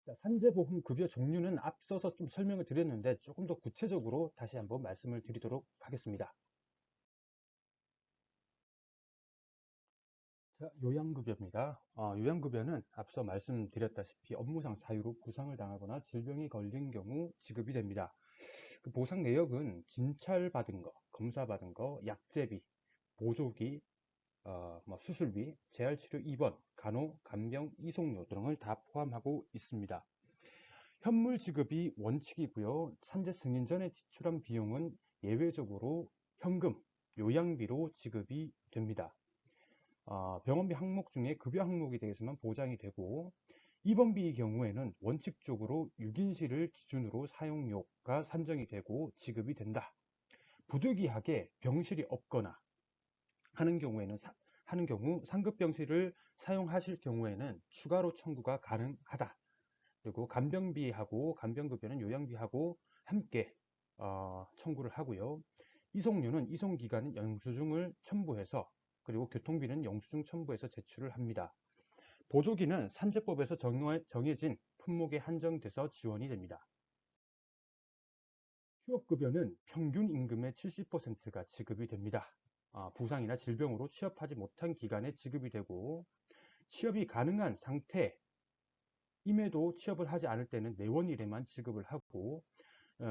자, 산재보험급여 종류는 앞서서 좀 설명을 드렸는데 조금 더 구체적으로 다시 한번 말씀을 드리도록 하겠습니다. 자, 요양급여입니다. 요양급여는 앞서 말씀드렸다시피 업무상 사유로 부상을 당하거나 질병이 걸린 경우 지급이 됩니다. 그 보상 내역은 진찰받은 거, 검사받은 거, 약제비, 보조기, 수술비, 재활치료 입원, 간호, 간병, 이송료 등을 다 포함하고 있습니다. 현물 지급이 원칙이고요. 산재 승인 전에 지출한 비용은 예외적으로 현금, 요양비로 지급이 됩니다. 병원비 항목 중에 급여 항목에 대해서만 보장이 되고, 입원비의 경우에는 원칙적으로 6인실을 기준으로 사용료가 산정이 되고 지급이 된다. 부득이하게 병실이 없거나 하는 경우 상급 병실을 사용하실 경우에는 추가로 청구가 가능하다. 그리고 간병비하고 간병급여는 요양비하고 함께 청구를 하고요. 이송료는 이송기간은 영수증을 첨부해서, 그리고 교통비는 영수증 첨부해서 제출을 합니다. 보조기는 산재법에서 정해진 품목에 한정돼서 지원이 됩니다. 휴업급여는 평균 임금의 70%가 지급이 됩니다. 부상이나 질병으로 취업하지 못한 기간에 지급이 되고, 취업이 가능한 상태임에도 취업을 하지 않을 때는 내원일에만 지급을 하고,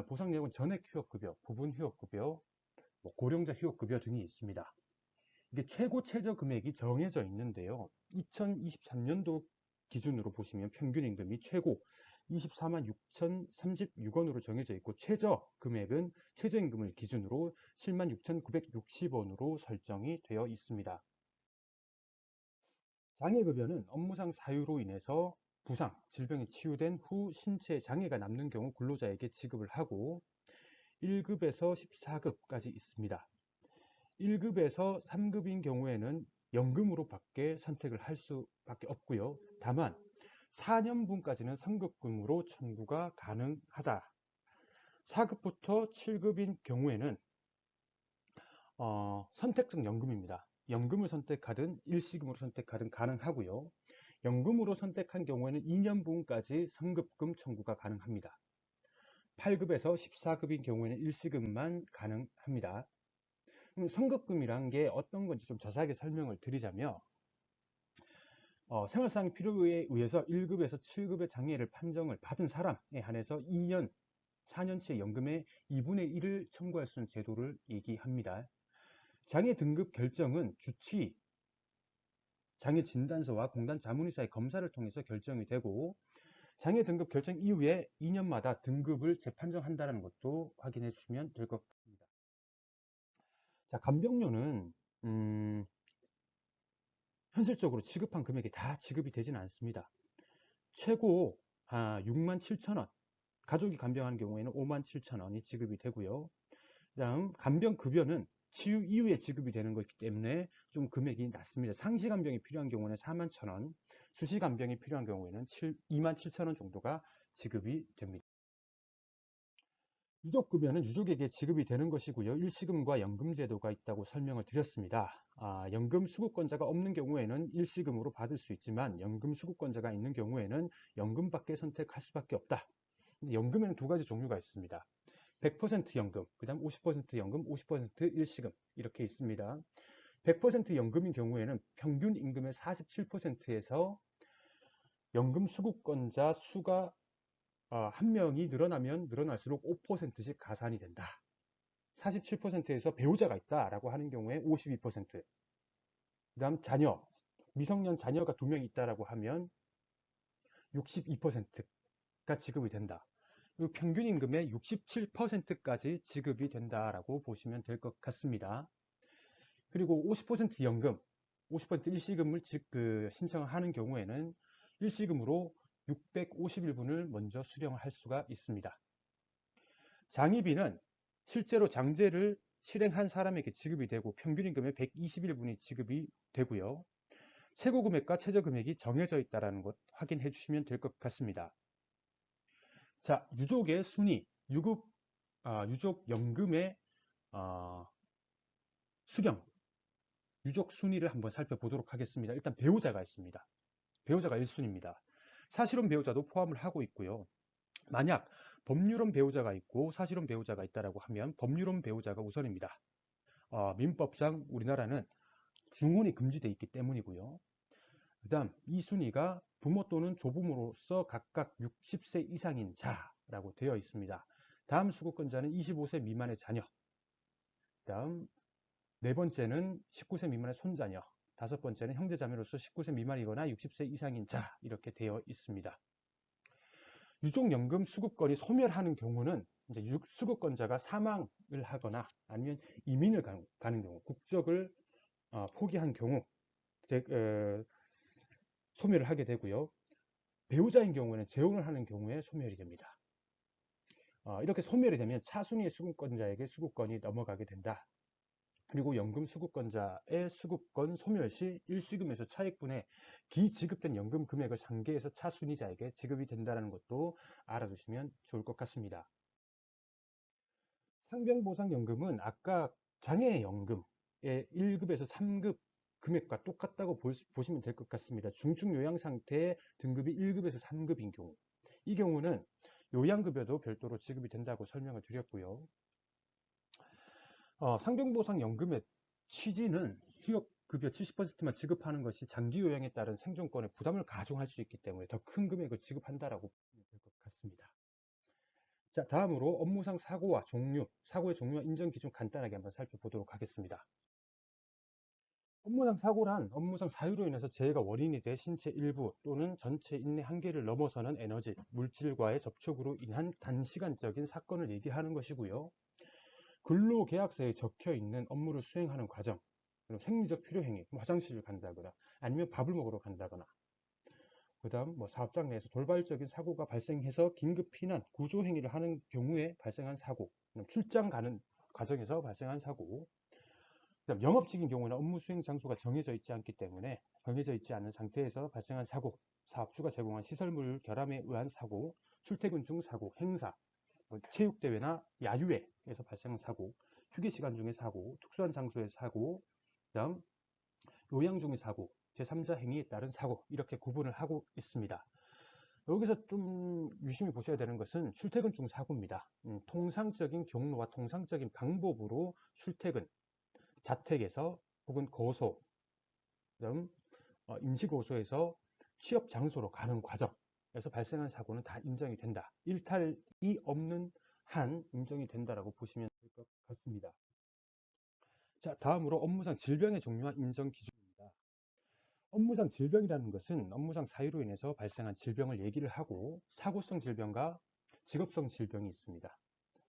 보상 내역은 전액 휴업급여, 부분 휴업급여, 고령자 휴업급여 등이 있습니다. 이게 최고 최저 금액이 정해져 있는데요. 2023년도 기준으로 보시면 평균 임금이 최고 24만 6,036원으로 정해져 있고, 최저 금액은 최저임금을 기준으로 7만 6,960원으로 설정이 되어 있습니다. 장애급여는 업무상 사유로 인해서 부상, 질병에 치유된 후 신체에 장애가 남는 경우 근로자에게 지급을 하고 1급에서 14급까지 있습니다. 1급에서 3급인 경우에는 연금으로 밖에 선택을 할 수밖에 없고요. 다만 4년분까지는 선급금으로 청구가 가능하다. 4급부터 7급인 경우에는 선택적 연금입니다. 연금을 선택하든 일시금으로 선택하든 가능하고요. 연금으로 선택한 경우에는 2년분까지 선급금 청구가 가능합니다. 8급에서 14급인 경우에는 일시금만 가능합니다. 선급금이란 게 어떤 건지 좀 자세하게 설명을 드리자면, 생활상 필요에 의해서 1급에서 7급의 장애를 판정을 받은 사람에 한해서 2년, 4년치의 연금의 2분의 1을 청구할 수 있는 제도를 얘기합니다. 장애 등급 결정은 주치, 장애 진단서와 공단 자문의사의 검사를 통해서 결정이 되고, 장애 등급 결정 이후에 2년마다 등급을 재판정한다는 것도 확인해 주시면 될 것 같습니다. 자, 간병료는 현실적으로 지급한 금액이 다 지급이 되지는 않습니다. 최고 67,000원, 가족이 간병하는 경우에는 57,000원이 지급이 되고요. 다음 간병급여는 치유 이후에 지급이 되는 것이기 때문에 좀 금액이 낮습니다. 상시 간병이 필요한 경우는 41,000원, 수시 간병이 필요한 경우에는 27,000원 정도가 지급이 됩니다. 유족급여는 유족에게 지급이 되는 것이고요. 일시금과 연금제도가 있다고 설명을 드렸습니다. 연금 수급권자가 없는 경우에는 일시금으로 받을 수 있지만 연금 수급권자가 있는 경우에는 연금밖에 선택할 수밖에 없다. 연금에는 두 가지 종류가 있습니다. 100% 연금, 그 다음 50% 연금, 50% 일시금 이렇게 있습니다. 100% 연금인 경우에는 평균 임금의 47%에서 연금 수급권자 수가 한 명이 늘어나면 늘어날수록 5%씩 가산이 된다. 47%에서 배우자가 있다라고 하는 경우에 52%, 그 다음 자녀, 미성년 자녀가 2명 있다라고 하면 62%가 지급이 된다. 그리고 평균 임금의 67%까지 지급이 된다라고 보시면 될 것 같습니다. 그리고 50% 연금, 50% 일시금을 신청하는 경우에는 일시금으로 651분을 먼저 수령할 수가 있습니다. 장의비는 실제로 장제를 실행한 사람에게 지급이 되고 평균 임금의 121분이 지급이 되고요. 최고 금액과 최저 금액이 정해져 있다는 것 확인해 주시면 될 것 같습니다. 자, 유족의 순위, 유족 연금의 수령, 유족 순위를 한번 살펴보도록 하겠습니다. 일단 배우자가 있습니다. 배우자가 1순위입니다. 사실혼 배우자도 포함을 하고 있고요. 만약 법률혼 배우자가 있고 사실혼 배우자가 있다라고 하면 법률혼 배우자가 우선입니다. 민법상 우리나라는 중혼이 금지되어 있기 때문이고요. 그 다음 이 순위가 부모 또는 조부모로서 각각 60세 이상인 자라고 되어 있습니다. 다음 수급권자는 25세 미만의 자녀, 그 다음 네 번째는 19세 미만의 손자녀, 다섯 번째는 형제자매로서 19세 미만이거나 60세 이상인 자 이렇게 되어 있습니다. 유족연금 수급권이 소멸하는 경우는 이제 수급권자가 사망을 하거나 아니면 이민을 가는 경우, 국적을 포기한 경우 소멸을 하게 되고요. 배우자인 경우에는 재혼을 하는 경우에 소멸이 됩니다. 이렇게 소멸이 되면 차순위의 수급권자에게 수급권이 넘어가게 된다. 그리고 연금 수급권자의 수급권 소멸 시 일시금에서 차액분의 기지급된 연금 금액을 상계해서 차순위자에게 지급이 된다는 것도 알아두시면 좋을 것 같습니다. 상병보상연금은 아까 장애연금의 1급에서 3급 금액과 똑같다고 보시면 될 것 같습니다. 중증요양상태의 등급이 1급에서 3급인 경우, 이 경우는 요양급여도 별도로 지급이 된다고 설명을 드렸고요. 상병보상연금의 취지는 휴업급여 70%만 지급하는 것이 장기요양에 따른 생존권에 부담을 가중할 수 있기 때문에 더 큰 금액을 지급한다라고 보시면 될 것 같습니다. 자, 다음으로 업무상 사고와 종류, 사고의 종류와 인정 기준 간단하게 한번 살펴보도록 하겠습니다. 업무상 사고란 업무상 사유로 인해서 재해가 원인이 돼 신체 일부 또는 전체 인내 한계를 넘어서는 에너지, 물질과의 접촉으로 인한 단시간적인 사건을 얘기하는 것이고요. 근로계약서에 적혀 있는 업무를 수행하는 과정, 그리고 생리적 필요행위, 화장실을 간다거나 아니면 밥을 먹으러 간다거나, 그 다음 사업장 내에서 돌발적인 사고가 발생해서 긴급 피난, 구조 행위를 하는 경우에 발생한 사고, 출장 가는 과정에서 발생한 사고, 그다음 영업직인 경우는 업무 수행 장소가 정해져 있지 않기 때문에 정해져 있지 않은 상태에서 발생한 사고, 사업주가 제공한 시설물 결함에 의한 사고, 출퇴근 중 사고, 행사, 체육대회나 야유회에서 발생한 사고, 휴게시간 중의 사고, 특수한 장소의 사고, 그다음 요양 중의 사고, 제3자 행위에 따른 사고, 이렇게 구분을 하고 있습니다. 여기서 좀 유심히 보셔야 되는 것은 출퇴근 중 사고입니다. 통상적인 경로와 통상적인 방법으로 출퇴근, 자택에서 혹은 고소, 그다음 임시고소에서 취업 장소로 가는 과정에서 발생한 사고는 다 인정이 된다. 일탈이 없는 한 인정이 된다라고 보시면 될 것 같습니다. 자, 다음으로 업무상 질병의 종류와 인정 기준입니다. 업무상 질병이라는 것은 업무상 사유로 인해서 발생한 질병을 얘기를 하고 사고성 질병과 직업성 질병이 있습니다.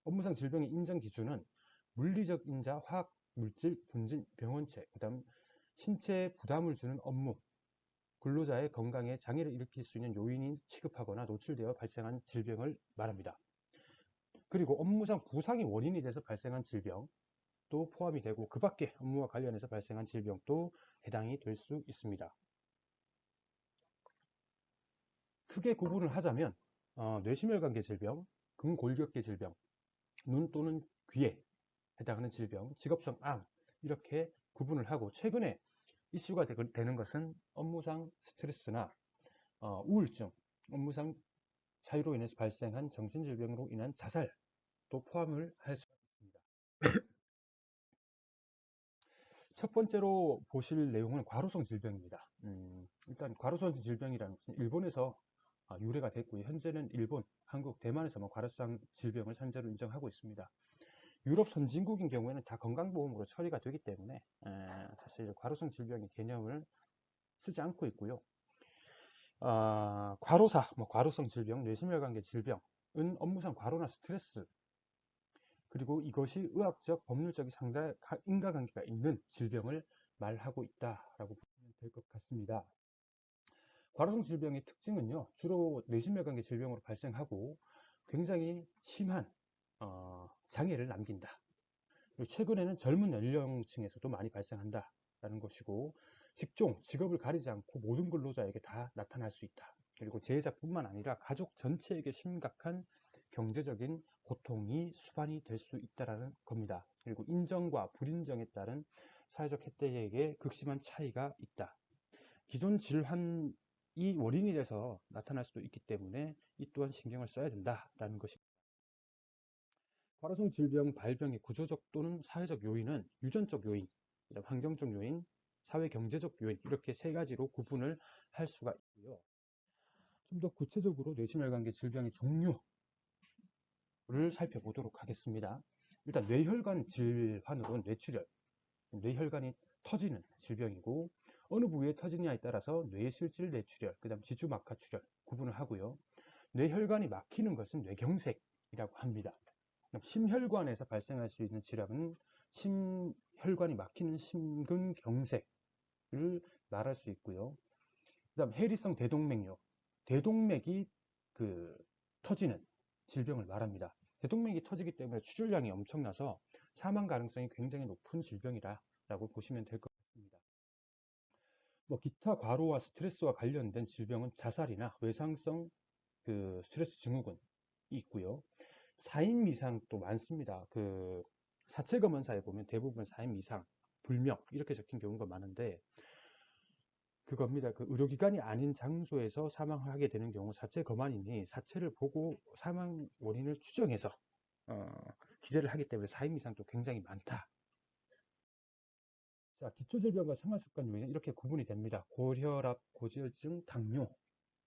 업무상 질병의 인정 기준은 물리적 인자, 화학 물질, 분진, 병원체, 그 다음 신체에 부담을 주는 업무, 근로자의 건강에 장애를 일으킬 수 있는 요인이 취급하거나 노출되어 발생한 질병을 말합니다. 그리고 업무상 부상이 원인이 돼서 발생한 질병도 포함이 되고 그 밖에 업무와 관련해서 발생한 질병도 해당이 될 수 있습니다. 크게 구분을 하자면 뇌심혈관계 질병, 근골격계 질병, 눈 또는 귀에 해당하는 질병, 직업성 암 이렇게 구분을 하고 최근에 이슈가 되는 것은 업무상 스트레스나 우울증, 업무상 사유로 인해서 발생한 정신질병으로 인한 자살도 포함을 할 수 있습니다. 첫 번째로 보실 내용은 과로성 질병입니다. 일단 과로성 질병이라는 것은 일본에서 유래가 됐고요. 현재는 일본, 한국, 대만에서 과로성 질병을 산재로 인정하고 있습니다. 유럽 선진국인 경우에는 다 건강보험으로 처리가 되기 때문에 사실 과로성 질병의 개념을 쓰지 않고 있고요. 과로사, 과로성 질병, 뇌심혈관계 질병은 업무상 과로나 스트레스 그리고 이것이 의학적, 법률적인 상당한 인과관계가 있는 질병을 말하고 있다라고 보시면 될 것 같습니다. 과로성 질병의 특징은요, 주로 뇌심혈관계 질병으로 발생하고 굉장히 심한 장애를 남긴다. 그리고 최근에는 젊은 연령층에서도 많이 발생한다라는 것이고 직종, 직업을 가리지 않고 모든 근로자에게 다 나타날 수 있다. 그리고 재해자뿐만 아니라 가족 전체에게 심각한 경제적인 고통이 수반이 될 수 있다는 겁니다. 그리고 인정과 불인정에 따른 사회적 혜택에 극심한 차이가 있다. 기존 질환이 원인이 돼서 나타날 수도 있기 때문에 이 또한 신경을 써야 된다라는 것입니다. 과로성 질병 발병의 구조적 또는 사회적 요인은 유전적 요인, 환경적 요인, 사회 경제적 요인 이렇게 세 가지로 구분을 할 수가 있고요. 좀 더 구체적으로 뇌심혈관계 질병의 종류를 살펴보도록 하겠습니다. 일단 뇌혈관 질환으로는 뇌출혈, 뇌혈관이 터지는 질병이고 어느 부위에 터지냐에 따라서 뇌실질 뇌출혈, 그 다음 지주막하출혈 구분을 하고요. 뇌혈관이 막히는 것은 뇌경색이라고 합니다. 심혈관에서 발생할 수 있는 질환은 심혈관이 막히는 심근경색을 말할 수 있고요. 그 다음 해리성 대동맥류, 대동맥이 터지는 질병을 말합니다. 대동맥이 터지기 때문에 출혈량이 엄청나서 사망 가능성이 굉장히 높은 질병이라고 보시면 될 것 같습니다. 기타 과로와 스트레스와 관련된 질병은 자살이나 외상성 스트레스 증후군이 있고요. 4인 이상 또 많습니다. 사체 검은사에 보면 대부분 4인 이상, 불명 이렇게 적힌 경우가 많은데 그겁니다. 의료기관이 아닌 장소에서 사망하게 되는 경우 사체 검안인이 사체를 보고 사망 원인을 추정해서 기재를 하기 때문에 4인 이상도 굉장히 많다. 자, 기초질병과 생활습관 요인은 이렇게 구분이 됩니다. 고혈압, 고지혈증, 당뇨,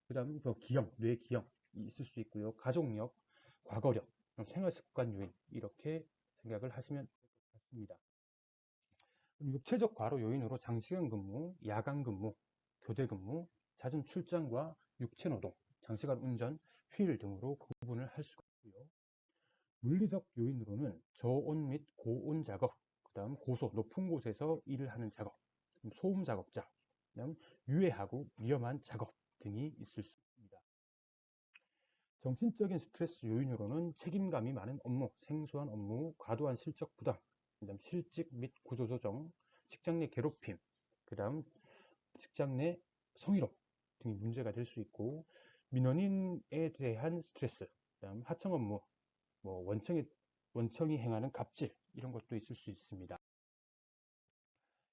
그 다음 기형, 뇌기형이 있을 수 있고요. 가족력, 과거력, 생활습관 요인 이렇게 생각을 하시면 될 것 같습니다. 육체적 과로 요인으로 장시간 근무, 야간 근무, 교대 근무, 잦은 출장과 육체 노동, 장시간 운전, 휴일 등으로 구분을 할 수가 있고요. 물리적 요인으로는 저온 및 고온 작업, 그 다음 고소, 높은 곳에서 일을 하는 작업, 소음 작업자, 그다음 유해하고 위험한 작업 등이 있을 수 있습니다. 정신적인 스트레스 요인으로는 책임감이 많은 업무, 생소한 업무, 과도한 실적 부담, 그다음 실직 및 구조조정, 직장 내 괴롭힘, 그 다음 직장 내 성희롱 등이 문제가 될 수 있고 민원인에 대한 스트레스, 그다음 하청 업무, 원청이 행하는 갑질 이런 것도 있을 수 있습니다.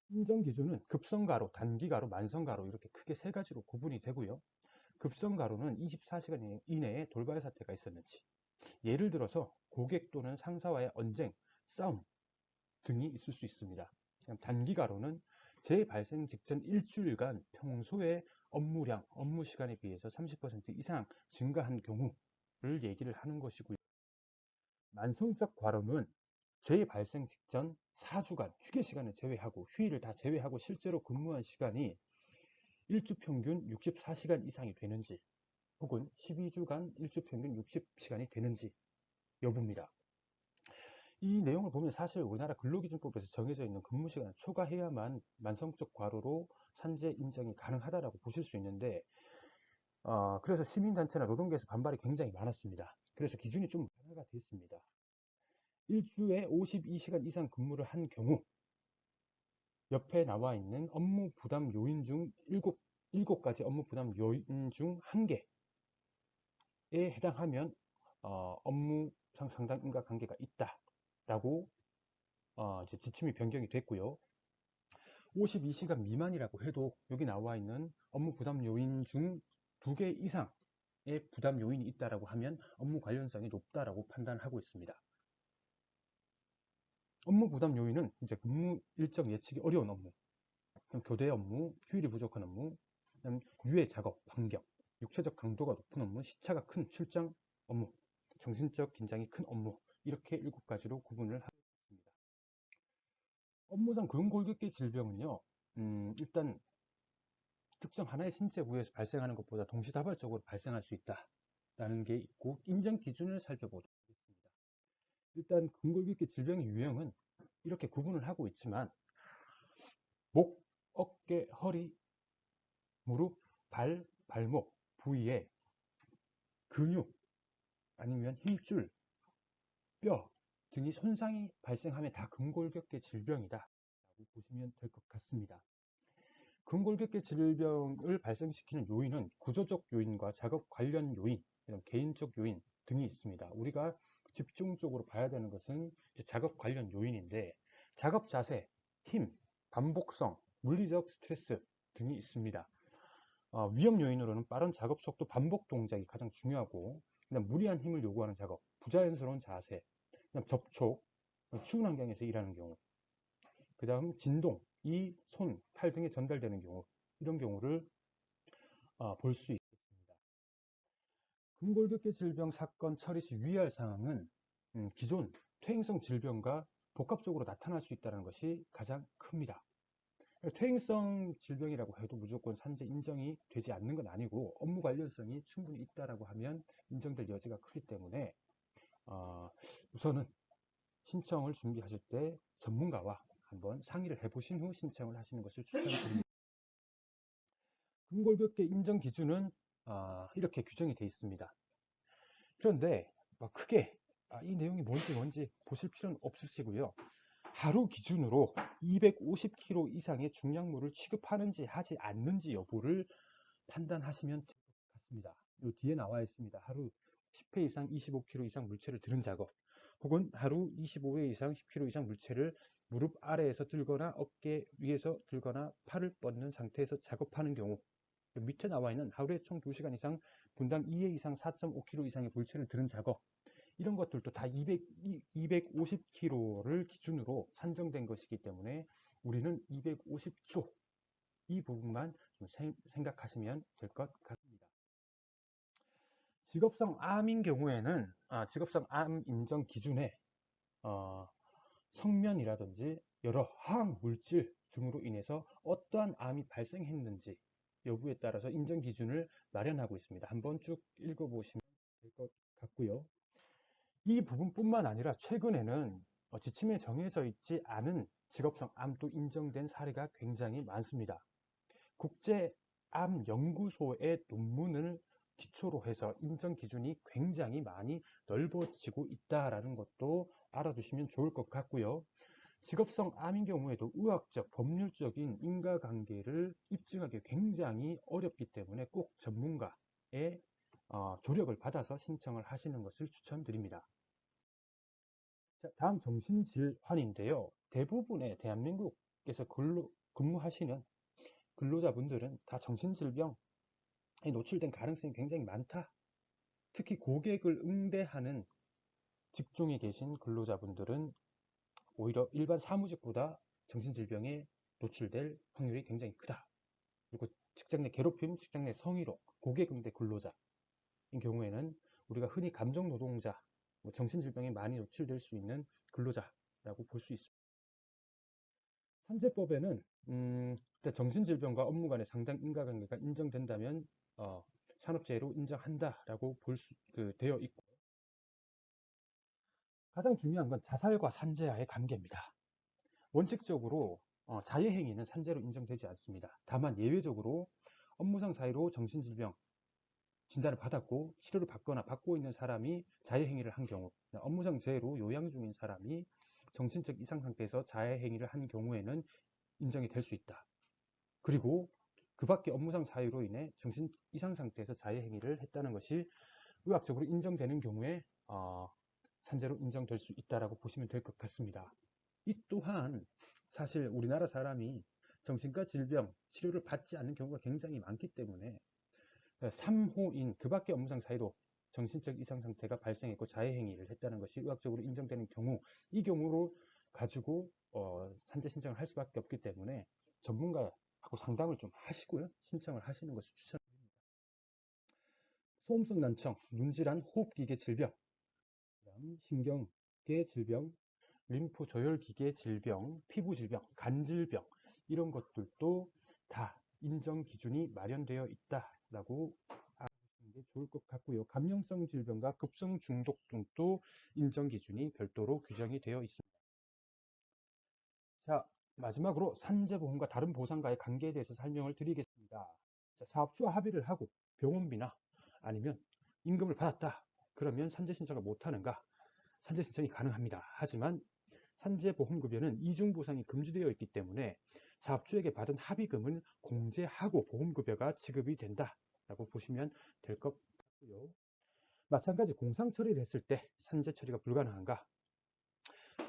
인정 기준은 급성가로, 단기가로, 만성가로 이렇게 크게 세 가지로 구분이 되고요. 급성가로는 24시간 이내에 돌발 사태가 있었는지, 예를 들어서 고객 또는 상사와의 언쟁, 싸움 등이 있을 수 있습니다. 단기가로는 재발생 직전 일주일간 평소의 업무량, 업무 시간에 비해서 30% 이상 증가한 경우를 얘기를 하는 것이고요. 만성적 과로는 재발생 직전 4주간 휴게 시간을 제외하고 휴일을 다 제외하고 실제로 근무한 시간이 일주 평균 64시간 이상이 되는지 혹은 12주간 일주 평균 60시간이 되는지 여부입니다. 이 내용을 보면 사실 우리나라 근로기준법에서 정해져 있는 근무시간을 초과해야만 만성적 과로로 산재 인정이 가능하다라고 보실 수 있는데, 그래서 시민단체나 노동계에서 반발이 굉장히 많았습니다. 그래서 기준이 좀 완화가 됐습니다. 일주에 52시간 이상 근무를 한 경우 옆에 나와 있는 업무 부담 요인 중 7가지 업무 부담 요인 중 1개에 해당하면 업무상 상당 인과관계가 있다라고 이제 지침이 변경이 됐고요. 52시간 미만이라고 해도 여기 나와 있는 업무 부담 요인 중 2개 이상의 부담 요인이 있다라고 하면 업무 관련성이 높다라고 판단하고 있습니다. 업무 부담 요인은 이제 근무 일정 예측이 어려운 업무, 교대 업무, 휴일이 부족한 업무, 유해 작업 환경, 육체적 강도가 높은 업무, 시차가 큰 출장 업무, 정신적 긴장이 큰 업무, 이렇게 7가지로 구분을 하고 있습니다. 업무상 근골격계 질병은요, 일단 특정 하나의 신체 부위에서 발생하는 것보다 동시다발적으로 발생할 수 있다라는 게 있고, 인정 기준을 살펴보도록 하겠습니다. 일단 근골격계 질병의 유형은 이렇게 구분을 하고 있지만, 목, 어깨, 허리, 무릎, 발, 발목 부위에 근육 아니면 힘줄, 뼈 등이 손상이 발생하면 다 근골격계 질병이다 라고 보시면 될 것 같습니다. 근골격계 질병을 발생시키는 요인은 구조적 요인과 작업 관련 요인, 이런 개인적 요인 등이 있습니다. 우리가 집중적으로 봐야 되는 것은 작업 관련 요인인데, 작업 자세, 힘, 반복성, 물리적 스트레스 등이 있습니다. 위험 요인으로는 빠른 작업 속도, 반복 동작이 가장 중요하고, 그다음 무리한 힘을 요구하는 작업, 부자연스러운 자세, 그다음 접촉, 추운 환경에서 일하는 경우, 그 다음 진동, 이, 손, 팔 등에 전달되는 경우, 이런 경우를 볼 수 있습니다. 근골격계 질병 사건 처리 시 유의할 사항은 기존 퇴행성 질병과 복합적으로 나타날 수 있다는 것이 가장 큽니다. 퇴행성 질병이라고 해도 무조건 산재 인정이 되지 않는 건 아니고, 업무 관련성이 충분히 있다라고 하면 인정될 여지가 크기 때문에 우선은 신청을 준비하실 때 전문가와 한번 상의를 해보신 후 신청을 하시는 것을 추천드립니다. 근골격계 인정 기준은 이렇게 규정이 되어 있습니다. 그런데 크게 이 내용이 뭔지 보실 필요는 없으시고요. 하루 기준으로 250kg 이상의 중량물을 취급하는지 하지 않는지 여부를 판단하시면 될 것 같습니다. 이 뒤에 나와 있습니다. 하루 10회 이상 25kg 이상 물체를 들은 작업, 혹은 하루 25회 이상 10kg 이상 물체를 무릎 아래에서 들거나 어깨 위에서 들거나 팔을 뻗는 상태에서 작업하는 경우, 밑에 나와 있는 하루에 총 2시간 이상 분당 2회 이상 4.5kg 이상의 물체를 들은 작업, 이런 것들도 다 250kg를 기준으로 산정된 것이기 때문에 우리는 250kg 이 부분만 좀 생각하시면 될 것 같습니다. 직업성 암인 경우에는 직업성 암 인정 기준에 성면이라든지 여러 화학 물질 등으로 인해서 어떠한 암이 발생했는지 여부에 따라서 인정 기준을 마련하고 있습니다. 한번 쭉 읽어보시면 될 것 같고요. 이 부분뿐만 아니라 최근에는 지침에 정해져 있지 않은 직업성 암도 인정된 사례가 굉장히 많습니다. 국제암연구소의 논문을 기초로 해서 인정 기준이 굉장히 많이 넓어지고 있다는 것도 알아두시면 좋을 것 같고요. 직업성 암인 경우에도 의학적, 법률적인 인과관계를 입증하기 굉장히 어렵기 때문에 꼭 전문가의 조력을 받아서 신청을 하시는 것을 추천드립니다. 자, 다음 정신질환인데요. 대부분의 대한민국에서 근무하시는 근로자분들은 다 정신질병에 노출된 가능성이 굉장히 많다. 특히 고객을 응대하는 직종에 계신 근로자분들은 오히려 일반 사무직보다 정신질병에 노출될 확률이 굉장히 크다. 그리고 직장 내 괴롭힘, 직장 내 성희롱, 고객 응대 근로자인 경우에는 우리가 흔히 감정노동자, 정신질병에 많이 노출될 수 있는 근로자라고 볼 수 있습니다. 산재법에는 정신질병과 업무 간의 상당 인과관계가 인정된다면 산업재해로 인정한다라고 되어 있고, 가장 중요한 건 자살과 산재와의 관계입니다. 원칙적으로 자해행위는 산재로 인정되지 않습니다. 다만 예외적으로 업무상 사유로 정신질병 진단을 받았고 치료를 받거나 받고 있는 사람이 자해행위를 한 경우, 업무상 재해로 요양 중인 사람이 정신적 이상 상태에서 자해행위를 한 경우에는 인정이 될 수 있다. 그리고 그 밖에 업무상 사유로 인해 정신 이상 상태에서 자해행위를 했다는 것이 의학적으로 인정되는 경우에 산재로 인정될 수 있다고 보시면 될 것 같습니다. 이 또한 사실 우리나라 사람이 정신과 질병 치료를 받지 않는 경우가 굉장히 많기 때문에 3호인 그 밖의 업무상 사유로 정신적 이상 상태가 발생했고 자해행위를 했다는 것이 의학적으로 인정되는 경우, 이 경우로 가지고 산재 신청을 할 수밖에 없기 때문에 전문가하고 상담을 좀 하시고요, 신청을 하시는 것을 추천드립니다. 소음성 난청, 눈질환, 호흡기계 질병, 신경계 질병, 림프 조혈기계 질병, 피부 질병, 간 질병, 이런 것들도 다 인정 기준이 마련되어 있다라고 알아두시는 게 좋을 것 같고요. 감염성 질병과 급성 중독 등도 인정 기준이 별도로 규정이 되어 있습니다. 자, 마지막으로 산재보험과 다른 보상과의 관계에 대해서 설명을 드리겠습니다. 자, 사업주와 합의를 하고 병원비나 아니면 임금을 받았다. 그러면 산재 신청을 못하는가? 산재 신청이 가능합니다. 하지만 산재보험급여는 이중보상이 금지되어 있기 때문에 사업주에게 받은 합의금은 공제하고 보험급여가 지급이 된다라고 보시면 될 것 같고요. 마찬가지 공상 처리를 했을 때 산재 처리가 불가능한가?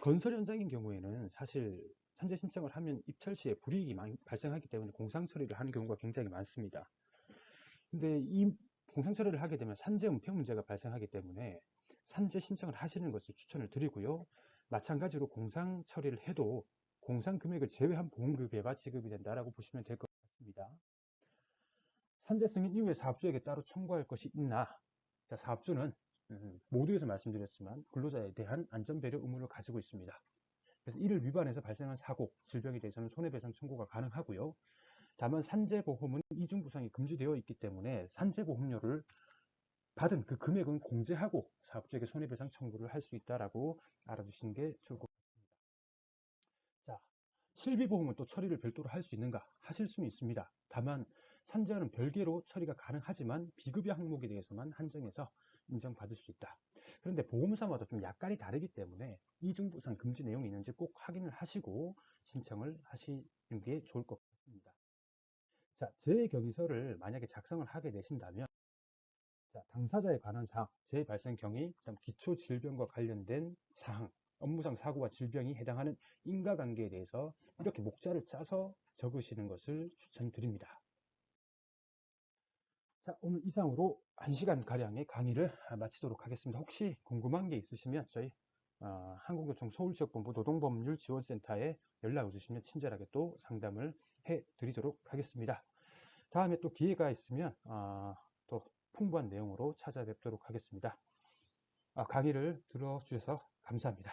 건설 현장인 경우에는 사실 산재 신청을 하면 입찰 시에 불이익이 많이 발생하기 때문에 공상 처리를 하는 경우가 굉장히 많습니다. 근데 이 공상 처리를 하게 되면 산재 은폐 문제가 발생하기 때문에 산재 신청을 하시는 것을 추천을 드리고요. 마찬가지로 공상 처리를 해도 공상 금액을 제외한 보험급여가 지급이 된다라고 보시면 될 것 같습니다. 산재 승인 이후에 사업주에게 따로 청구할 것이 있나? 자, 사업주는 모두에서 말씀드렸지만 근로자에 대한 안전배려 의무를 가지고 있습니다. 그래서 이를 위반해서 발생한 사고, 질병에 대해서는 손해배상 청구가 가능하고요. 다만 산재보험은 이중보상이 금지되어 있기 때문에 산재보험료를 받은 그 금액은 공제하고 사업주에게 손해배상 청구를 할 수 있다라고 알아두시는 게 좋을 것 같습니다. 자, 실비보험은 또 처리를 별도로 할 수 있는가? 하실 수는 있습니다. 다만 산재와는 별개로 처리가 가능하지만 비급여 항목에 대해서만 한정해서 인정받을 수 있다. 그런데 보험사마다 좀 약관이 다르기 때문에 이중보상 금지 내용이 있는지 꼭 확인을 하시고 신청을 하시는 게 좋을 것 같습니다. 자, 재경위서를 만약에 작성을 하게 되신다면 자, 당사자에 관한 사항, 재해 발생 경위, 그다음 기초 질병과 관련된 사항, 업무상 사고와 질병이 해당하는 인과관계에 대해서 이렇게 목자를 짜서 적으시는 것을 추천드립니다. 자, 오늘 이상으로 1시간 가량의 강의를 마치도록 하겠습니다. 혹시 궁금한 게 있으시면 저희 한국교총 서울지역본부 노동법률지원센터에 연락을 주시면 친절하게 또 상담을 해 드리도록 하겠습니다. 다음에 또 기회가 있으면 또 풍부한 내용으로 찾아뵙도록 하겠습니다. 강의를 들어주셔서 감사합니다.